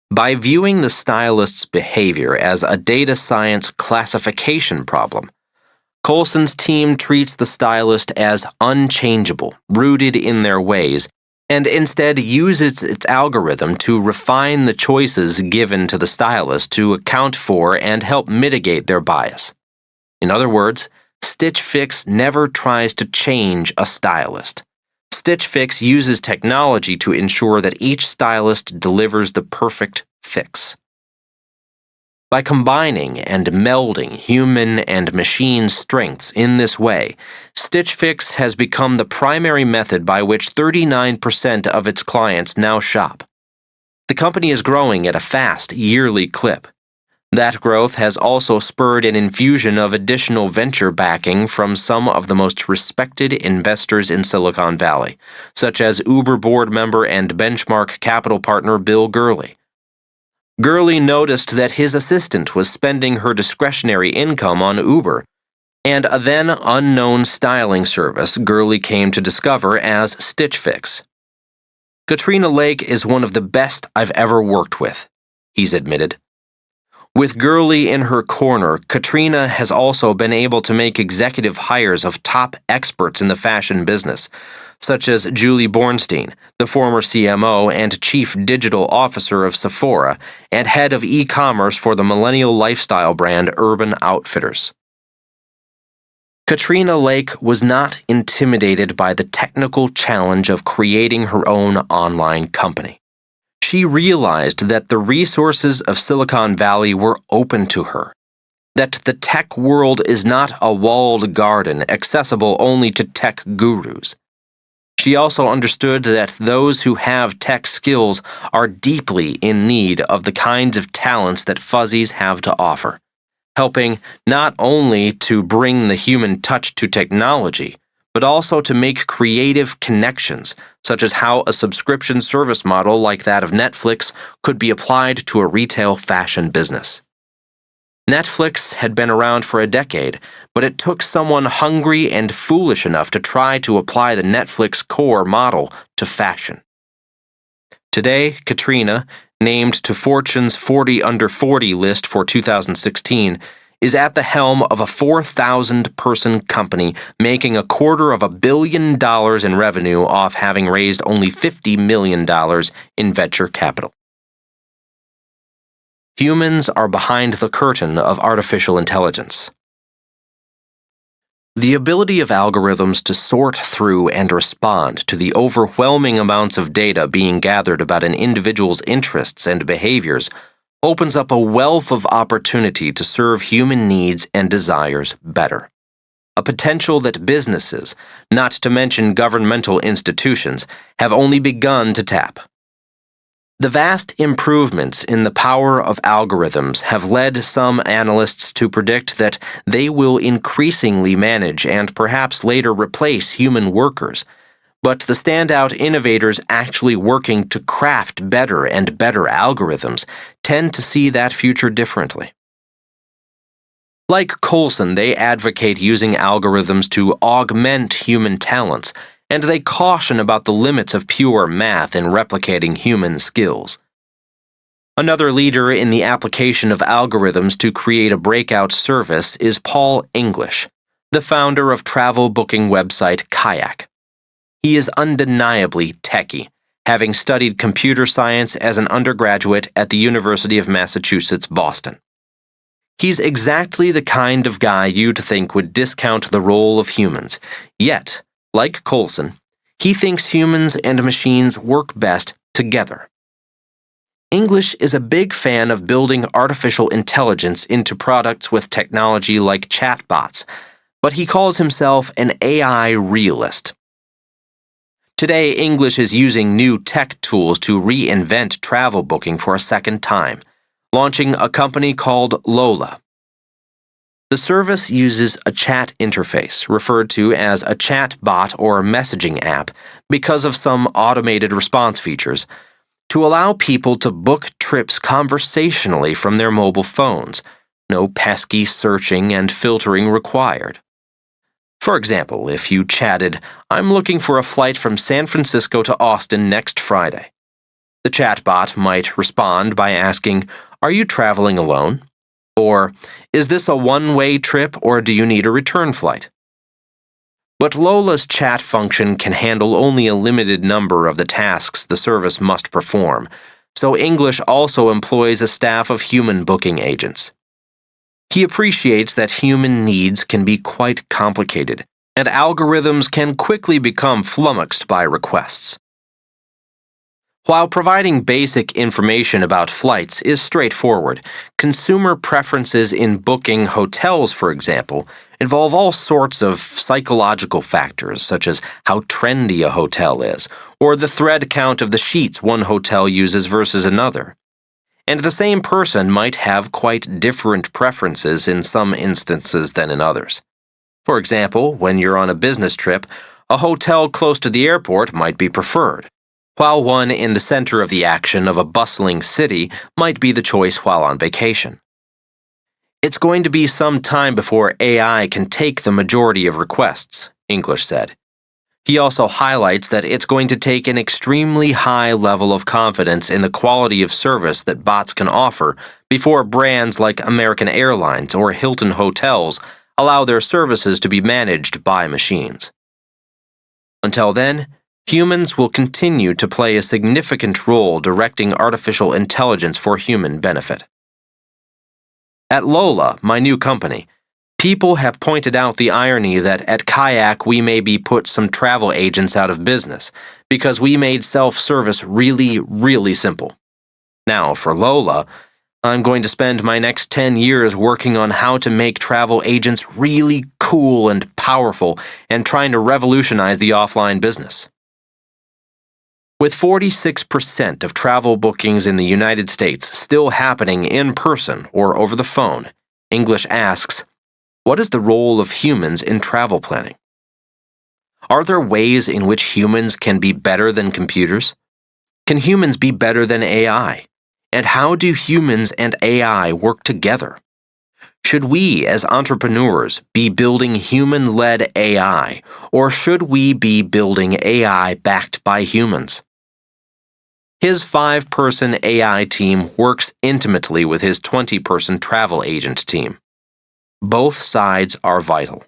By viewing the stylist's behavior as a data science classification problem, Coulson's team treats the stylist as unchangeable, rooted in their ways, and instead uses its algorithm to refine the choices given to the stylist to account for and help mitigate their bias. In other words, Stitch Fix never tries to change a stylist. Stitch Fix uses technology to ensure that each stylist delivers the perfect fix. By combining and melding human and machine strengths in this way, Stitch Fix has become the primary method by which 39% of its clients now shop. The company is growing at a fast, yearly clip. That growth has also spurred an infusion of additional venture backing from some of the most respected investors in Silicon Valley, such as Uber board member and benchmark capital partner Bill Gurley. Gurley noticed that his assistant was spending her discretionary income on Uber, and a then unknown styling service Gurley came to discover as Stitch Fix. Katrina Lake is one of the best I've ever worked with, he's admitted. With Gurley in her corner, Katrina has also been able to make executive hires of top experts in the fashion business, such as Julie Bornstein, the former CMO and Chief Digital Officer of Sephora and head of e-commerce for the millennial lifestyle brand Urban Outfitters. Katrina Lake was not intimidated by the technical challenge of creating her own online company. She realized that the resources of Silicon Valley were open to her, that the tech world is not a walled garden accessible only to tech gurus. She also understood that those who have tech skills are deeply in need of the kinds of talents that fuzzies have to offer, helping not only to bring the human touch to technology, but also to make creative connections, such as how a subscription service model like that of Netflix could be applied to a retail fashion business. Netflix had been around for a decade, but it took someone hungry and foolish enough to try to apply the Netflix core model to fashion. Today, Katrina, named to Fortune's 40 Under 40 list for 2016, is at the helm of a 4,000-person company making $250 million in revenue off having raised only $50 million in venture capital. Humans are behind the curtain of artificial intelligence. The ability of algorithms to sort through and respond to the overwhelming amounts of data being gathered about an individual's interests and behaviors opens up a wealth of opportunity to serve human needs and desires better. A potential that businesses, not to mention governmental institutions, have only begun to tap. The vast improvements in the power of algorithms have led some analysts to predict that they will increasingly manage and perhaps later replace human workers, but the standout innovators actually working to craft better and better algorithms tend to see that future differently. Like Coulson, they advocate using algorithms to augment human talents, and they caution about the limits of pure math in replicating human skills. Another leader in the application of algorithms to create a breakout service is Paul English, the founder of travel booking website Kayak. He is undeniably techie, having studied computer science as an undergraduate at the University of Massachusetts, Boston. He's exactly the kind of guy you'd think would discount the role of humans, yet, like Coulson, he thinks humans and machines work best together. English is a big fan of building artificial intelligence into products with technology like chatbots, but he calls himself an AI realist. Today, English is using new tech tools to reinvent travel booking for a second time, launching a company called Lola. The service uses a chat interface, referred to as a chat bot or messaging app because of some automated response features, to allow people to book trips conversationally from their mobile phones, no pesky searching and filtering required. For example, if you chatted, "I'm looking for a flight from San Francisco to Austin next Friday," the chatbot might respond by asking, "Are you traveling alone?" Or, "Is this a one-way trip or do you need a return flight?" But Lola's chat function can handle only a limited number of the tasks the service must perform, so English also employs a staff of human booking agents. He appreciates that human needs can be quite complicated, and algorithms can quickly become flummoxed by requests. While providing basic information about flights is straightforward, consumer preferences in booking hotels, for example, involve all sorts of psychological factors, such as how trendy a hotel is, or the thread count of the sheets one hotel uses versus another. And the same person might have quite different preferences in some instances than in others. For example, when you're on a business trip, a hotel close to the airport might be preferred, while one in the center of the action of a bustling city might be the choice while on vacation. It's going to be some time before AI can take the majority of requests, English said. He also highlights that it's going to take an extremely high level of confidence in the quality of service that bots can offer before brands like American Airlines or Hilton Hotels allow their services to be managed by machines. Until then, humans will continue to play a significant role directing artificial intelligence for human benefit. At Lola, my new company, people have pointed out the irony that at Kayak we maybe put some travel agents out of business because we made self-service really, really simple. Now, for Lola, I'm going to spend my next 10 years working on how to make travel agents really cool and powerful and trying to revolutionize the offline business. With 46% of travel bookings in the United States still happening in person or over the phone, English asks, what is the role of humans in travel planning? Are there ways in which humans can be better than computers? Can humans be better than AI? And how do humans and AI work together? Should we, as entrepreneurs, be building human-led AI, or should we be building AI backed by humans? His 5-person AI team works intimately with his 20-person travel agent team. Both sides are vital.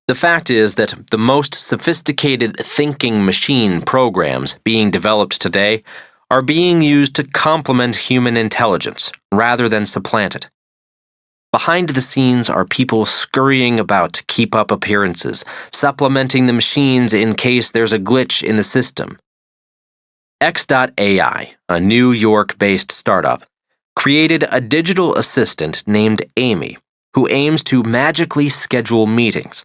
The fact is that the most sophisticated thinking machine programs being developed today are being used to complement human intelligence rather than supplant it. Behind the scenes are people scurrying about to keep up appearances, supplementing the machines in case there's a glitch in the system. X.AI, a New York-based startup, created a digital assistant named Amy, who aims to magically schedule meetings.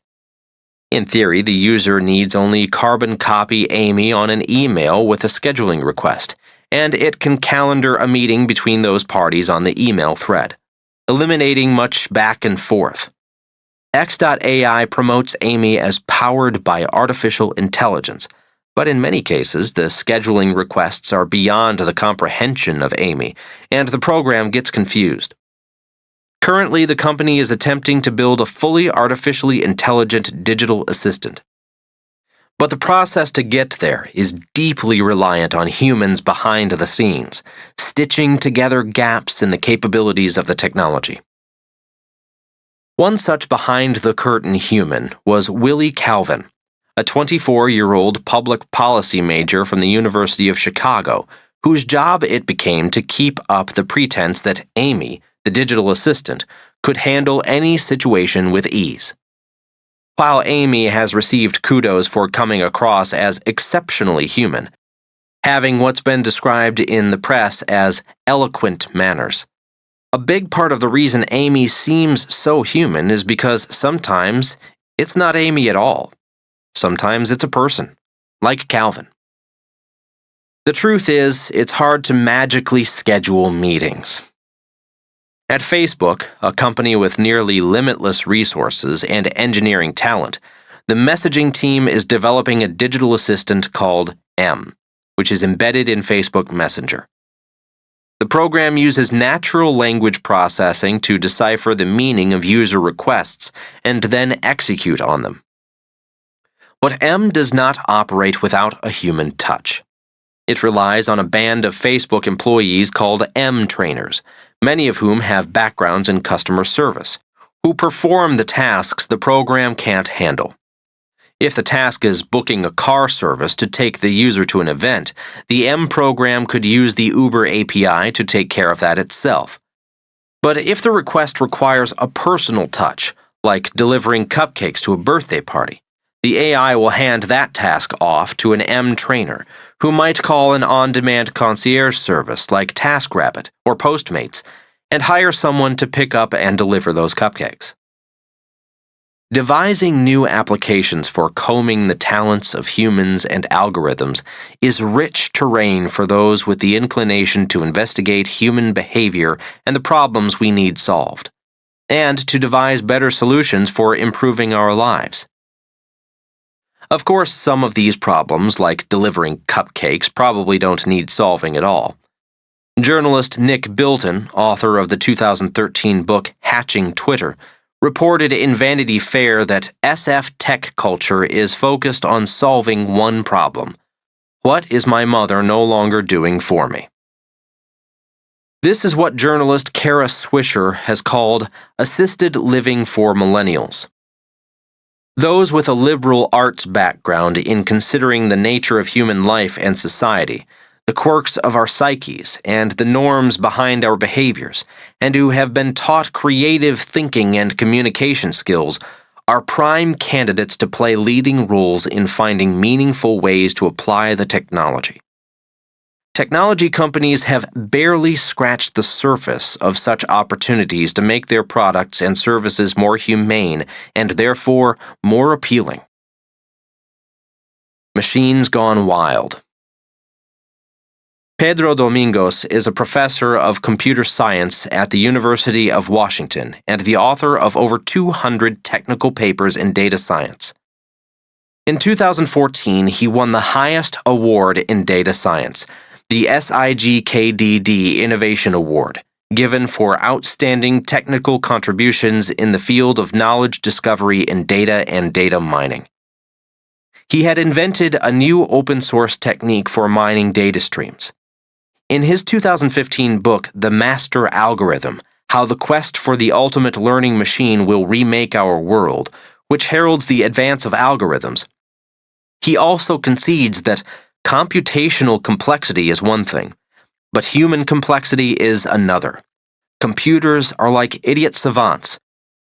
In theory, the user needs only carbon copy Amy on an email with a scheduling request, and it can calendar a meeting between those parties on the email thread, eliminating much back and forth. X.AI promotes Amy as powered by artificial intelligence, but in many cases, the scheduling requests are beyond the comprehension of Amy, and the program gets confused. Currently, the company is attempting to build a fully artificially intelligent digital assistant. But the process to get there is deeply reliant on humans behind the scenes, stitching together gaps in the capabilities of the technology. One such behind-the-curtain human was Willie Calvin, a 24-year-old public policy major from the University of Chicago, whose job it became to keep up the pretense that Amy, the digital assistant, could handle any situation with ease. While Amy has received kudos for coming across as exceptionally human, having what's been described in the press as eloquent manners, a big part of the reason Amy seems so human is because sometimes it's not Amy at all. Sometimes it's a person, like Calvin. The truth is, it's hard to magically schedule meetings. At Facebook, a company with nearly limitless resources and engineering talent, the messaging team is developing a digital assistant called M, which is embedded in Facebook Messenger. The program uses natural language processing to decipher the meaning of user requests and then execute on them. But M does not operate without a human touch. It relies on a band of Facebook employees called M trainers, many of whom have backgrounds in customer service, who perform the tasks the program can't handle. If the task is booking a car service to take the user to an event, the M program could use the Uber API to take care of that itself. But if the request requires a personal touch, like delivering cupcakes to a birthday party, the AI will hand that task off to an M trainer, who might call an on-demand concierge service like TaskRabbit or Postmates, and hire someone to pick up and deliver those cupcakes. Devising new applications for combing the talents of humans and algorithms is rich terrain for those with the inclination to investigate human behavior and the problems we need solved, and to devise better solutions for improving our lives. Of course, some of these problems, like delivering cupcakes, probably don't need solving at all. Journalist Nick Bilton, author of the 2013 book Hatching Twitter, reported in Vanity Fair that SF tech culture is focused on solving one problem. What is my mother no longer doing for me? This is what journalist Kara Swisher has called assisted living for millennials. Those with a liberal arts background in considering the nature of human life and society, the quirks of our psyches, and the norms behind our behaviors, and who have been taught creative thinking and communication skills, are prime candidates to play leading roles in finding meaningful ways to apply the technology. Technology companies have barely scratched the surface of such opportunities to make their products and services more humane and therefore more appealing. Machines gone wild. Pedro Domingos is a professor of computer science at the University of Washington and the author of over 200 technical papers in data science. In 2014, he won the highest award in data science, the SIGKDD Innovation Award, given for outstanding technical contributions in the field of knowledge discovery in data and data mining. He had invented a new open-source technique for mining data streams. In his 2015 book, The Master Algorithm, How the Quest for the Ultimate Learning Machine Will Remake Our World, which heralds the advance of algorithms, he also concedes that computational complexity is one thing, but human complexity is another. Computers are like idiot savants.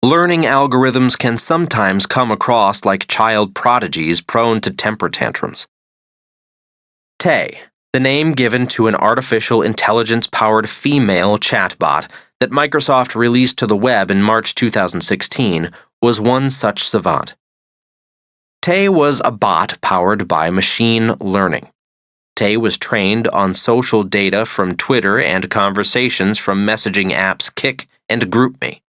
Learning algorithms can sometimes come across like child prodigies prone to temper tantrums. Tay, the name given to an artificial intelligence-powered female chatbot that Microsoft released to the web in March 2016, was one such savant. Tay was a bot powered by machine learning. Tay was trained on social data from Twitter and conversations from messaging apps Kik and GroupMe.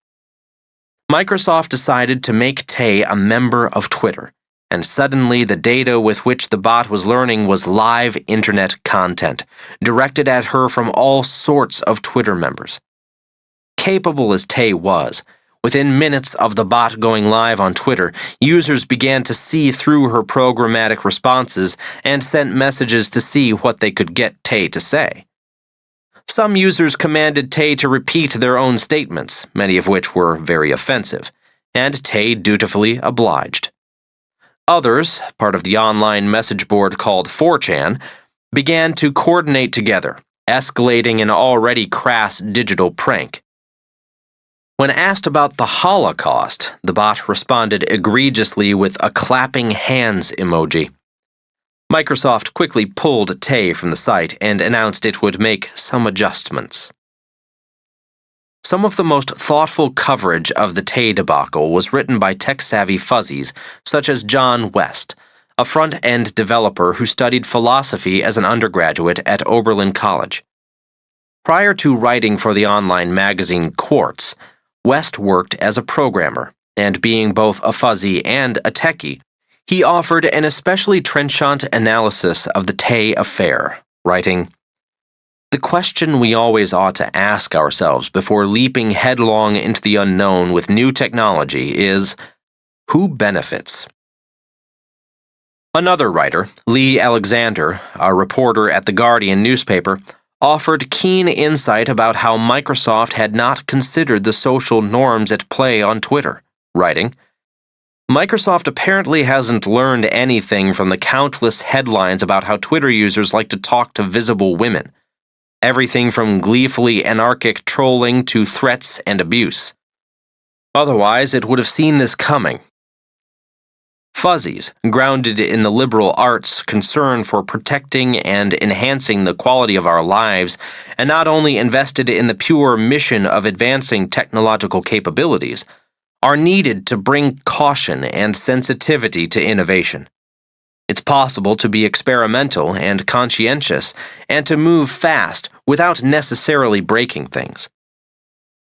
Microsoft decided to make Tay a member of Twitter, and suddenly the data with which the bot was learning was live internet content, directed at her from all sorts of Twitter members. Capable as Tay was, within minutes of the bot going live on Twitter, users began to see through her programmatic responses and sent messages to see what they could get Tay to say. Some users commanded Tay to repeat their own statements, many of which were very offensive, and Tay dutifully obliged. Others, part of the online message board called 4chan, began to coordinate together, escalating an already crass digital prank. When asked about the Holocaust, the bot responded egregiously with a clapping hands emoji. Microsoft quickly pulled Tay from the site and announced it would make some adjustments. Some of the most thoughtful coverage of the Tay debacle was written by tech-savvy fuzzies such as John West, a front-end developer who studied philosophy as an undergraduate at Oberlin College. Prior to writing for the online magazine Quartz, West worked as a programmer, and being both a fuzzy and a techie, he offered an especially trenchant analysis of the Tay affair, writing, "The question we always ought to ask ourselves before leaping headlong into the unknown with new technology is, who benefits?" Another writer, Lee Alexander, a reporter at The Guardian newspaper, offered keen insight about how Microsoft had not considered the social norms at play on Twitter, writing, "Microsoft apparently hasn't learned anything from the countless headlines about how Twitter users like to talk to visible women. Everything from gleefully anarchic trolling to threats and abuse. Otherwise, it would have seen this coming." Fuzzies, grounded in the liberal arts' concern for protecting and enhancing the quality of our lives, and not only invested in the pure mission of advancing technological capabilities, are needed to bring caution and sensitivity to innovation. It's possible to be experimental and conscientious and to move fast without necessarily breaking things.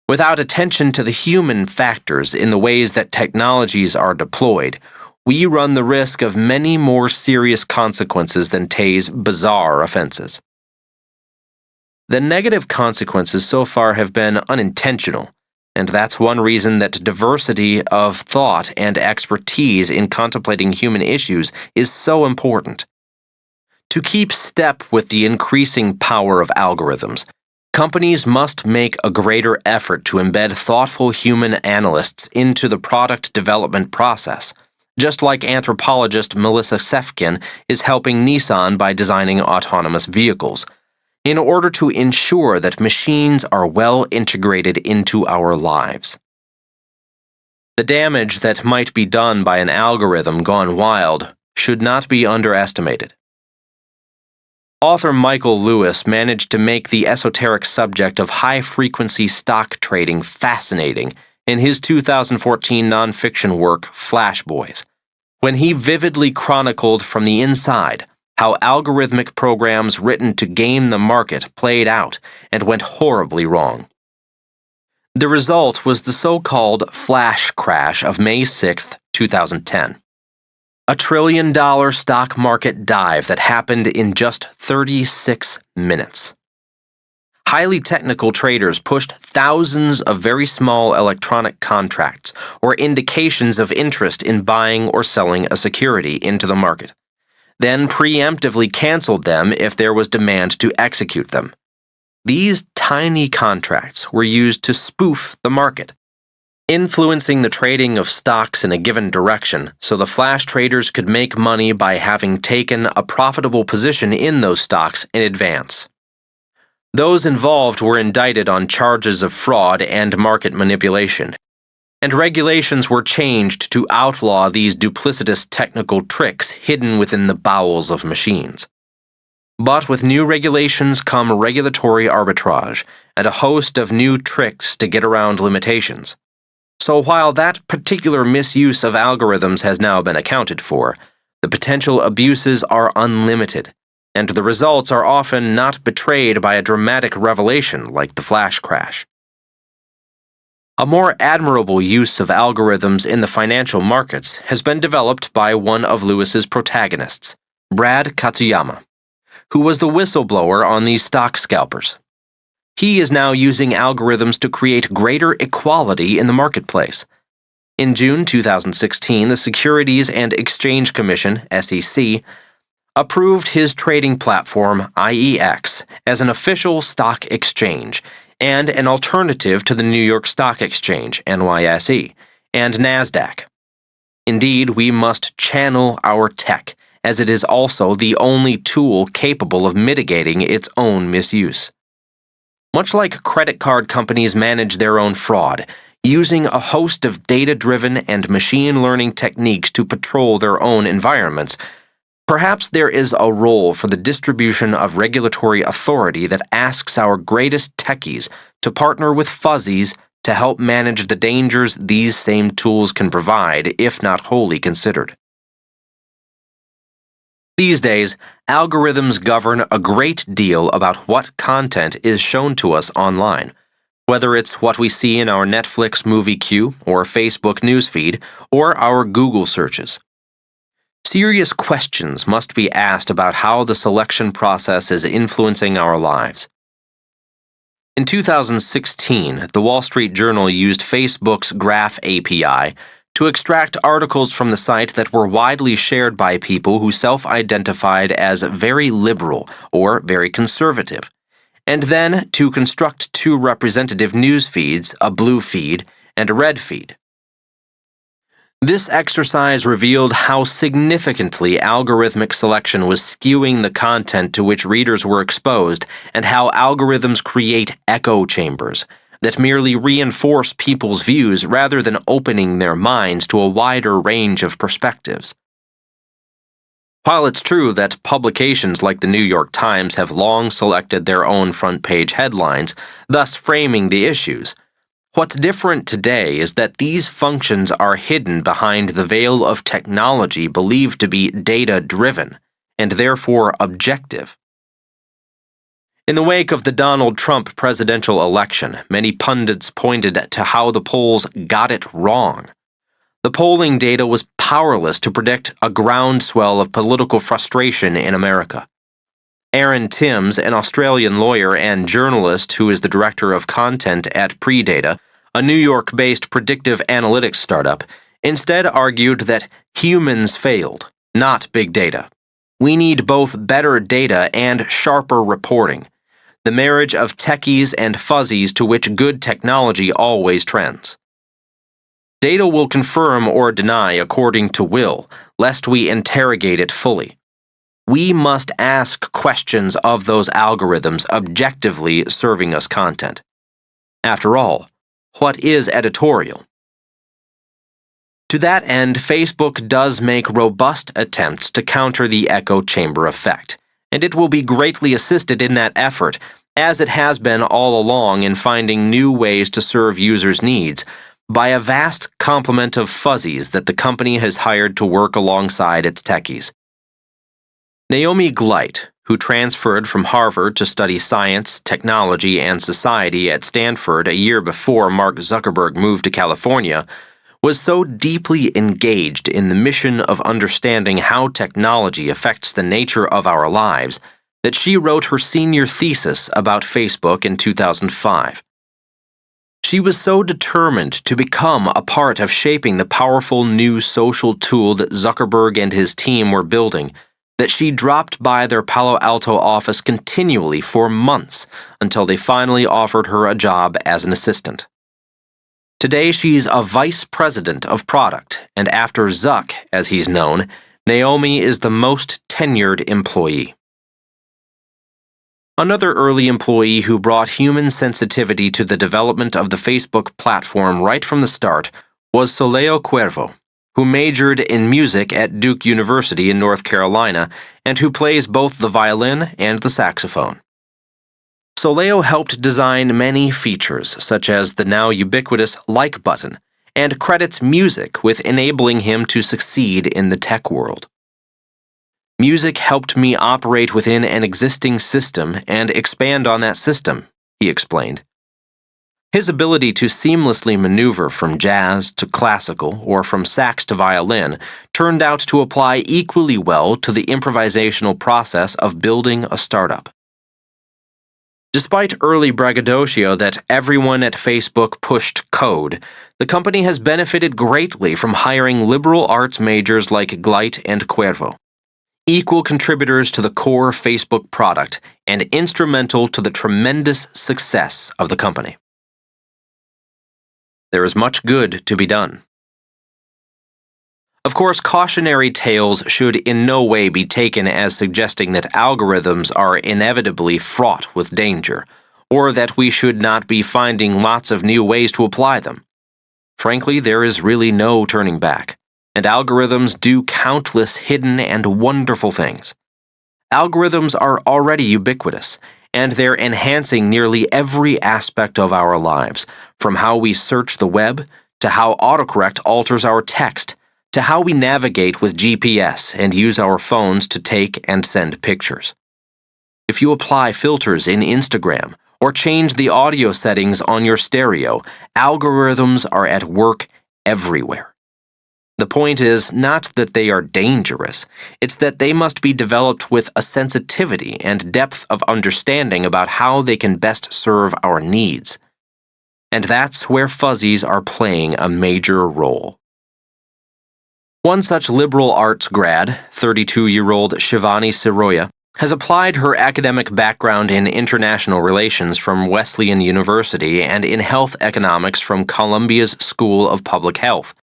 Without attention to the human factors in the ways that technologies are deployed, we run the risk of many more serious consequences than Tay's bizarre offenses. The negative consequences so far have been unintentional, and that's one reason that diversity of thought and expertise in contemplating human issues is so important. To keep step with the increasing power of algorithms, companies must make a greater effort to embed thoughtful human analysts into the product development process, just like anthropologist Melissa Sefkin is helping Nissan by designing autonomous vehicles, in order to ensure that machines are well integrated into our lives. The damage that might be done by an algorithm gone wild should not be underestimated. Author Michael Lewis managed to make the esoteric subject of high-frequency stock trading fascinating in his 2014 nonfiction work, Flash Boys, when he vividly chronicled from the inside how algorithmic programs written to game the market played out and went horribly wrong. The result was the so-called flash crash of May 6, 2010. A $1 trillion stock market dive that happened in just 36 minutes. Highly technical traders pushed thousands of very small electronic contracts or indications of interest in buying or selling a security into the market, then preemptively canceled them if there was demand to execute them. These tiny contracts were used to spoof the market, influencing the trading of stocks in a given direction so the flash traders could make money by having taken a profitable position in those stocks in advance. Those involved were indicted on charges of fraud and market manipulation, and regulations were changed to outlaw these duplicitous technical tricks hidden within the bowels of machines. But with new regulations come regulatory arbitrage and a host of new tricks to get around limitations. So while that particular misuse of algorithms has now been accounted for, the potential abuses are unlimited, and the results are often not betrayed by a dramatic revelation like the flash crash. A more admirable use of algorithms in the financial markets has been developed by one of Lewis's protagonists, Brad Katsuyama, who was the whistleblower on these stock scalpers. He is now using algorithms to create greater equality in the marketplace. In June 2016, the Securities and Exchange Commission, SEC, approved his trading platform, IEX, as an official stock exchange and an alternative to the New York Stock Exchange, NYSE, and NASDAQ. Indeed, we must channel our tech, as it is also the only tool capable of mitigating its own misuse. Much like credit card companies manage their own fraud, using a host of data-driven and machine learning techniques to patrol their own environments, perhaps there is a role for the distribution of regulatory authority that asks our greatest techies to partner with fuzzies to help manage the dangers these same tools can provide, if not wholly considered. These days, algorithms govern a great deal about what content is shown to us online, whether it's what we see in our Netflix movie queue or Facebook newsfeed or our Google searches. Serious questions must be asked about how the selection process is influencing our lives. In 2016, the Wall Street Journal used Facebook's Graph API to extract articles from the site that were widely shared by people who self-identified as very liberal or very conservative, and then to construct two representative news feeds, a blue feed and a red feed. This exercise revealed how significantly algorithmic selection was skewing the content to which readers were exposed, and how algorithms create echo chambers that merely reinforce people's views rather than opening their minds to a wider range of perspectives. While it's true that publications like the New York Times have long selected their own front-page headlines, thus framing the issues, what's different today is that these functions are hidden behind the veil of technology believed to be data-driven, and therefore objective. In the wake of the Donald Trump presidential election, many pundits pointed to how the polls got it wrong. The polling data was powerless to predict a groundswell of political frustration in America. Aaron Timms, an Australian lawyer and journalist who is the director of content at Predata, a New York-based predictive analytics startup, instead argued that humans failed, not big data. We need both better data and sharper reporting, the marriage of techies and fuzzies to which good technology always trends. Data will confirm or deny according to will, lest we interrogate it fully. We must ask questions of those algorithms objectively serving us content. After all, what is editorial? To that end, Facebook does make robust attempts to counter the echo chamber effect, and it will be greatly assisted in that effort, as it has been all along in finding new ways to serve users' needs, by a vast complement of fuzzies that the company has hired to work alongside its techies. Naomi Gleit, who transferred from Harvard to study science, technology, and society at Stanford a year before Mark Zuckerberg moved to California, was so deeply engaged in the mission of understanding how technology affects the nature of our lives that she wrote her senior thesis about Facebook in 2005. She was so determined to become a part of shaping the powerful new social tool that Zuckerberg and his team were building that she dropped by their Palo Alto office continually for months until they finally offered her a job as an assistant. Today she's a vice president of product, and after Zuck, as he's known, Naomi is the most tenured employee. Another early employee who brought human sensitivity to the development of the Facebook platform right from the start was Soleo Cuervo, who majored in music at Duke University in North Carolina and who plays both the violin and the saxophone. Soleo helped design many features, such as the now ubiquitous like button, and credits music with enabling him to succeed in the tech world. Music helped me operate within an existing system and expand on that system, he explained. His ability to seamlessly maneuver from jazz to classical or from sax to violin turned out to apply equally well to the improvisational process of building a startup. Despite early braggadocio that everyone at Facebook pushed code, the company has benefited greatly from hiring liberal arts majors like Gleit and Cuervo, equal contributors to the core Facebook product and instrumental to the tremendous success of the company. There is much good to be done. Of course, cautionary tales should in no way be taken as suggesting that algorithms are inevitably fraught with danger, or that we should not be finding lots of new ways to apply them. Frankly, there is really no turning back, and algorithms do countless hidden and wonderful things. Algorithms are already ubiquitous, and they're enhancing nearly every aspect of our lives, from how we search the web, to how autocorrect alters our text, to how we navigate with GPS and use our phones to take and send pictures. If you apply filters in Instagram or change the audio settings on your stereo, algorithms are at work everywhere. The point is not that they are dangerous, it's that they must be developed with a sensitivity and depth of understanding about how they can best serve our needs. And that's where fuzzies are playing a major role. One such liberal arts grad, 32-year-old Shivani Siroya, has applied her academic background in international relations from Wesleyan University and in health economics from Columbia's School of Public Health,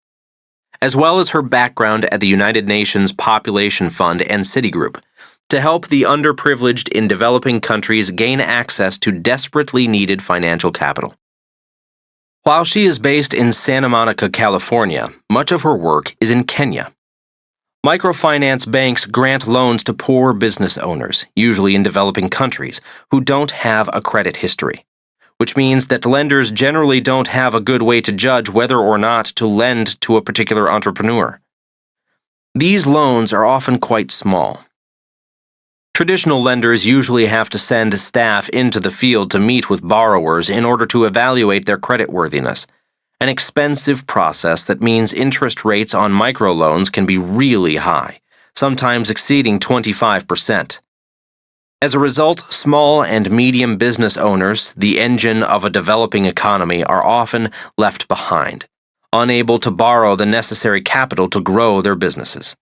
as well as her background at the United Nations Population Fund and Citigroup, to help the underprivileged in developing countries gain access to desperately needed financial capital. While she is based in Santa Monica, California, much of her work is in Kenya. Microfinance banks grant loans to poor business owners, usually in developing countries, who don't have a credit history, which means that lenders generally don't have a good way to judge whether or not to lend to a particular entrepreneur. These loans are often quite small. Traditional lenders usually have to send staff into the field to meet with borrowers in order to evaluate their creditworthiness, an expensive process that means interest rates on microloans can be really high, sometimes exceeding 25%. As a result, small and medium business owners, the engine of a developing economy, are often left behind, unable to borrow the necessary capital to grow their businesses.